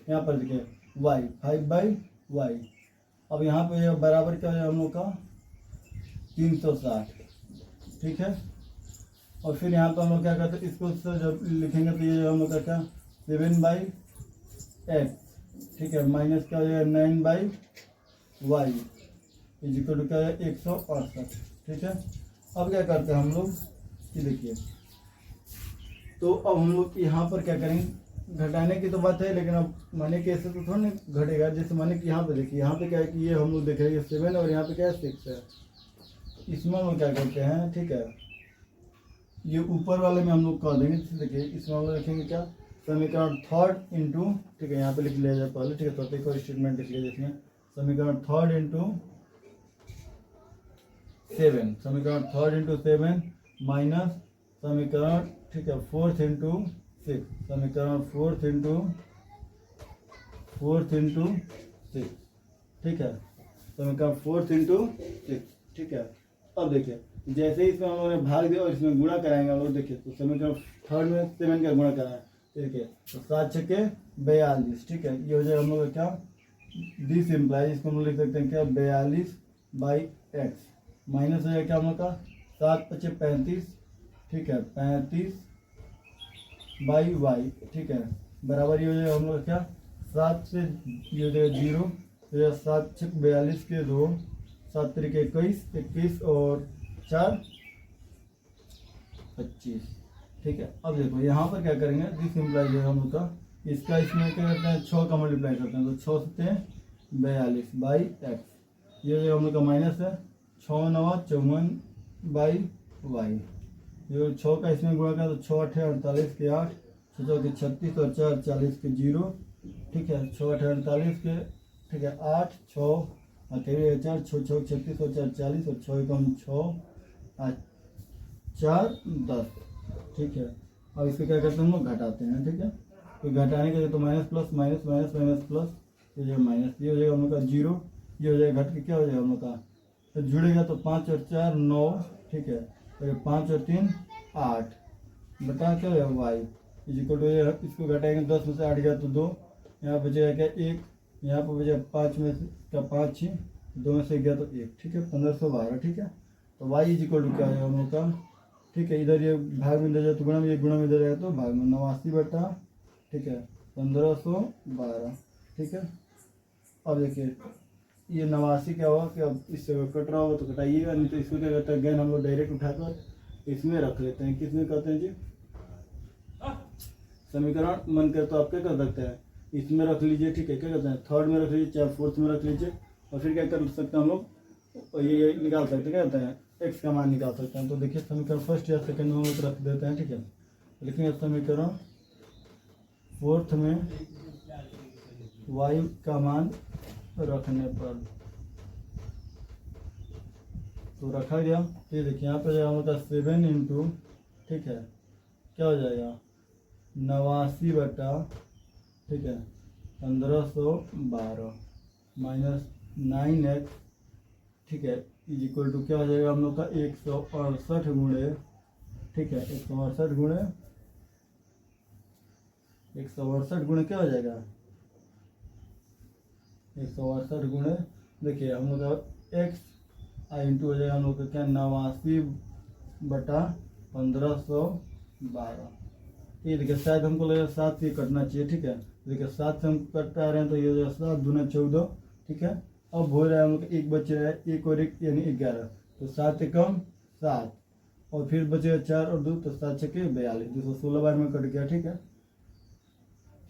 यहाँ पर देखिए y 5/y। अब यहाँ पे हो जाएगा बराबर क्या हो जाएगा हम लोग का 360, ठीक है। और फिर यहाँ पर हम लोग क्या करते हैं इसको जब लिखेंगे तो ये हम लोग का क्या 7/, एक्स, ठीक है, माइनस क्या हो जाएगा 9/y इज इक्वल टू क्या है 168, ठीक है। अब क्या करते हैं हम लोग कि देखिए, तो अब हम लोग यहाँ पर क्या करेंगे, घटाने की तो बात है, लेकिन अब माने कि ऐसे तो थोड़ा नहीं घटेगा। जैसे माने कि यहाँ पे देखिए, यहाँ पे क्या है कि ये हम लोग देख रहे हैं 7 और यहाँ पे क्या है 6 है। इसमें हम लोग क्या करते हैं, ठीक है, ये ऊपर वाले में हम लोग कर देंगे। देखिए इसमें हम लोग लिखेंगे क्या, समीकरण थर्ड इंटू, ठीक है, यहाँ पे लिख लिया जाए पहले, ठीक है, तो एक और स्टेटमेंट लिख लिया जिसमें समीकरण थर्ड इंटू 7 माइनस समीकरण, ठीक है, फोर्थ इंटू 6, समीकरण फोर्थ इंटू 6, ठीक है, समीकरण फोर्थ इंटू 6, ठीक है। अब देखिए जैसे ही इसमें हम लोगों ने भाग दिया और इसमें गुणा कराएंगे हम लोग, देखिए तो समीकरण थर्ड में 7 का गुणा कराएं, ठीक है, तो 7 छक्के 42, ठीक है, ये हो जाएगा हम लोग का क्या, दिस इम्प्लाइज, इसको हम लोग लिख सकते हैं क्या 42/x, माइनस हो जाएगा क्या हम लोग का 7×5 = 35, ठीक है, 35/y, ठीक है, बराबर ये हो जाएगा हम लोग क्या 7 से ये हो जाएगा 0, तो 7 × 42 के 2, 7 × 21 और 4 25, ठीक है। अब देखो यहाँ पर क्या करेंगे, दिस इम्प्लाइज है हम लोग का, इसका इसमें क्या करते हैं 6 का मल्टीप्लाई करते हैं, तो 6 से 42/x, ये जो हम लोग का माइनस है 6×9 = 54/y, जो 6 का इसमें गुणा करें तो 6 × 8 = 48 के 8, 6 × 4 = 36 और 4 = 40 के 0, ठीक है, 6 × 8 = 48 के, ठीक है, 8 6 और 4 6 6 36 और 4 40 और 6 × 6 4 10, ठीक है। अब इसको क्या करते हैं हम लोग घटाते हैं, ठीक है, तो घटाने के लिए तो minus plus minus minus minus plus, ये जो माइनस, ये हो जाएगा हम लोग का 0, ये हो जाएगा घट के क्या हो जाएगा हम लोग का, तो जुड़ेगा तो 5 और 4 9, ठीक है, तो 5 और 3 8, बता क्या है वाई इज इक्वल टू, इसको घटाएंगे 10 में से 8 गया तो 2, यहाँ बचेगा क्या 1, यहाँ पर बचेगा 5 में का 5 6, 2 में से गया तो 1, ठीक है, 1512, ठीक है। तो वाई इज इक्वल टू क्या है हम लोग का, ठीक है, इधर ये भाग में दे जाए तो गुणा में, ये गुणा में दे जाए तो भाग में 89, ठीक है, 1512, ठीक है। अब देखिए ये 89 क्या हुआ कि अब इससे कट रहा होगा तो कटाइएगा, नहीं तो इसको क्या करते हैं गैन हम लोग डायरेक्ट उठाकर इसमें रख लेते हैं, किसमें करते हैं जी, समीकरण मन कर तो आप क्या कर सकते हैं इसमें रख लीजिए, ठीक है, क्या करते हैं थर्ड में रख लीजिए चाहे फोर्थ में रख लीजिए, और फिर क्या कर सकते हैं हम लोग, ये निकाल सकते हैं, क्या कहते हैं एक्स का मान निकाल सकते हैं। तो देखिए समीकरण फर्स्ट या सेकंड में हम लोग रख देते हैं, ठीक है, लेकिन समीकरण फोर्थ में वाई का मान रखने पर तो रखा गया, ये देखिए यहाँ पे जाएगा हम लोग का 7 इंटू, ठीक है, क्या हो जाएगा 89 ठीक है 1512 माइनस 9x, ठीक है, इज इक्वल टू क्या हो जाएगा हम लोग का 168 गुणे, ठीक है, 168 गुणे क्या हो जाएगा 168 गुणे, देखिए हम लोग का x इंटू हो जाएगा हम लोग का क्या 89/1512, ये देखिए शायद हमको लगेगा 7 से कटना चाहिए, ठीक है, देखिए 7 से हम कट रहे हैं तो ये हो जाएगा 7 दूना 14, ठीक है। अब हो रहा है हम लोग एक बच रहा है 1 और 1 यानी 11, तो 7 से कम 7 और फिर बचेगा 4 और 2 तो 7 छक्के 42, 216 बार में कट गया, ठीक है।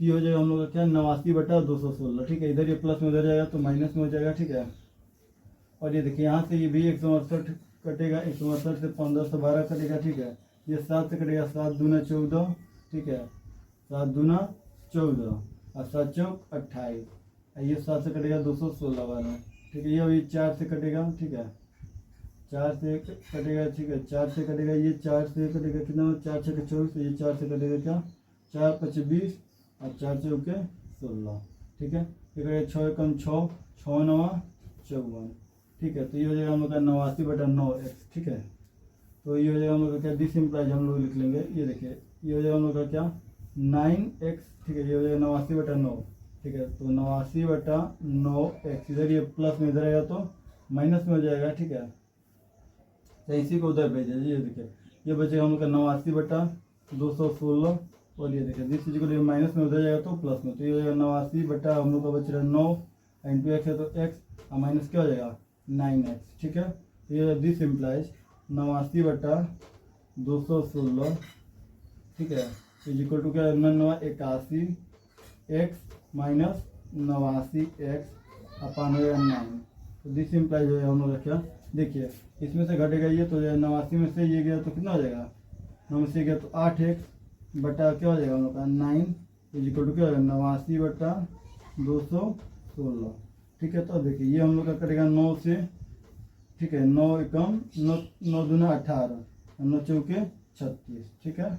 ये हो जाएगा हम लोग का क्या 89/216, ठीक है, इधर ये प्लस में उधर जाएगा तो माइनस में हो जाएगा, ठीक है। और ये देखिए यहाँ से ये भी 168 कटेगा, 168 से 1512 कटेगा, ठीक है, ये 7 से कटेगा 7 दूना 14, ठीक है, 7 दूना 14 और 7 चौक 28, ये 7 से कटेगा 216 बार में, ठीक है, ये अभी 4 से कटेगा, ठीक है, 4 से कटेगा, ठीक है, 4 से कटेगा, ये 4 से कटेगा कितना 4 छक्के 24, ये 4 से कटेगा क्या 4 5 20 और 4 चौके 16, ठीक है, ये कटेगा 6 कम 6 6 9 54, ठीक है, तो ये हो जाएगा हम लोग का 89/9x, ठीक है। तो ये हो जाएगा हम लोग का क्या दिस इम्प्लाइज हम लोग लिख लेंगे, ये देखिए ये हो जाएगा हम लोग का क्या 9x, ठीक है, ये हो जाएगा 89/9, ठीक है, तो 89/9x, इधर ये प्लस में इधर आएगा तो माइनस में हो जाएगा, ठीक है, तो इसी को उधर भेजिए, ये देखिए ये बचेगा हम लोग का 89/216, और ये देखिए दिस इज माइनस में उधर जाएगा तो प्लस में, तो ये हो जाएगा 89 बटा हम लोग का बच रहा है 9 इंटू एक्स है तो एक्स और माइनस क्या हो जाएगा 9x, ठीक है। तो ये दिस इम्प्लाइज 89 बटा 216, ठीक है, इज इक्वल टू क्या 81 एक्स माइनस 89 एक्स अपान हो जाएगा 9। तो दिस इम्प्लाइज हो जाएगा हम लोग का क्या, देखिए इसमें से घटेगा ये तो 89 में से ये गया तो कितना हो जाएगा 9 में से गया तो 8x बटा क्या हो जाएगा हम लोग का 9 इज इक्वल टू क्या हो जाएगा 89 बटा 216, ठीक है। तो देखिए ये हम लोग का करेगा 9 से, ठीक है, 9 एकम 9 दूना 18 9 चौके 36, ठीक है।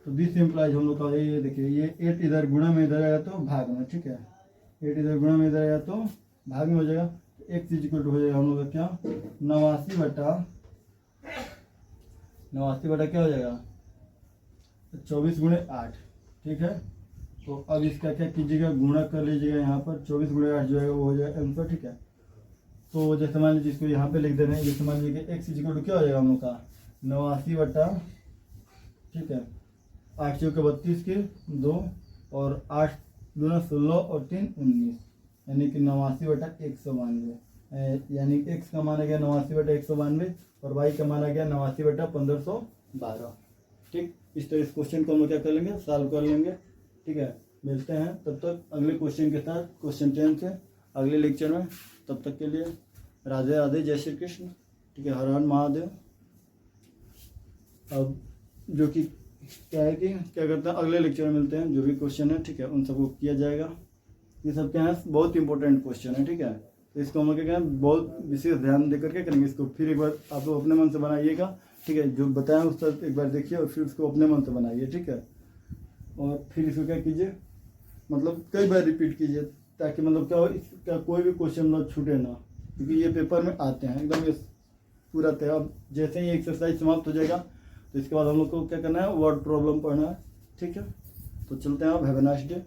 तो दिस इम्प्लाइज हम लोग का ये देखिए ये 8 इधर गुणा में इधर आया तो भाग में, ठीक है, 8 इधर गुणा में इधर आया तो भाग में हो जाएगा। तो एक्स इज इक्वल टू हो जाएगा हम लोग का क्या 89 बटा क्या हो जाएगा 24 गुणे 8, ठीक है। तो अब इसका क्या कीजिएगा गुणा कर लीजिएगा, यहाँ पर 24 गुणे 8 जो है वो हो जाएगा आंसर, ठीक है। तो जैसे मान लीजिए इसको यहाँ पे लिख दे रहे हैं, जैसे मान लीजिए कि एक्स इज इक्वल टू क्या हो जाएगा हम लोग का 89 बटा, ठीक है, 8 चौके 32 के 2 और 8 दूना 16 और 3 19, यानी कि 89 बटा 192, यानी कि एक्स का माना गया 89 बटा 192 और वाई का माना गया 89 बटा 1512, ठीक। इस तरह इस क्वेश्चन को हम लोग क्या कर लेंगे सॉल्व कर लेंगे, ठीक है। मिलते हैं तब तक अगले क्वेश्चन के साथ, क्वेश्चन 10 से अगले लेक्चर में। तब तक के लिए राधे राधे, जय श्री कृष्ण, ठीक है, हर हर महादेव। अब जो कि क्या है कि क्या करते हैं अगले लेक्चर में मिलते हैं, जो भी क्वेश्चन है, ठीक है, उन सबको किया जाएगा। ये सब क्या है बहुत इंपॉर्टेंट क्वेश्चन है, ठीक है। तो इसको हम लोग क्या है बहुत विशेष ध्यान दे करके करेंगे इसको। फिर एक बार आप लोग अपने मन से बनाइएगा, ठीक है, जो बताएं उस पर एक बार देखिए और फिर उसको अपने मन से बनाइए, ठीक है। और फिर इसको क्या कीजिए मतलब कई बार रिपीट कीजिए, ताकि मतलब क्या हो इसका कोई भी क्वेश्चन मतलब छूटे ना, क्योंकि ये पेपर में आते हैं एकदम ये पूरा तय। अब जैसे ही एक्सरसाइज समाप्त हो जाएगा तो इसके बाद हम लोग को क्या करना है वर्ड प्रॉब्लम पढ़ना है, ठीक है। तो चलते हैं आप, हैव अ नाइस डे।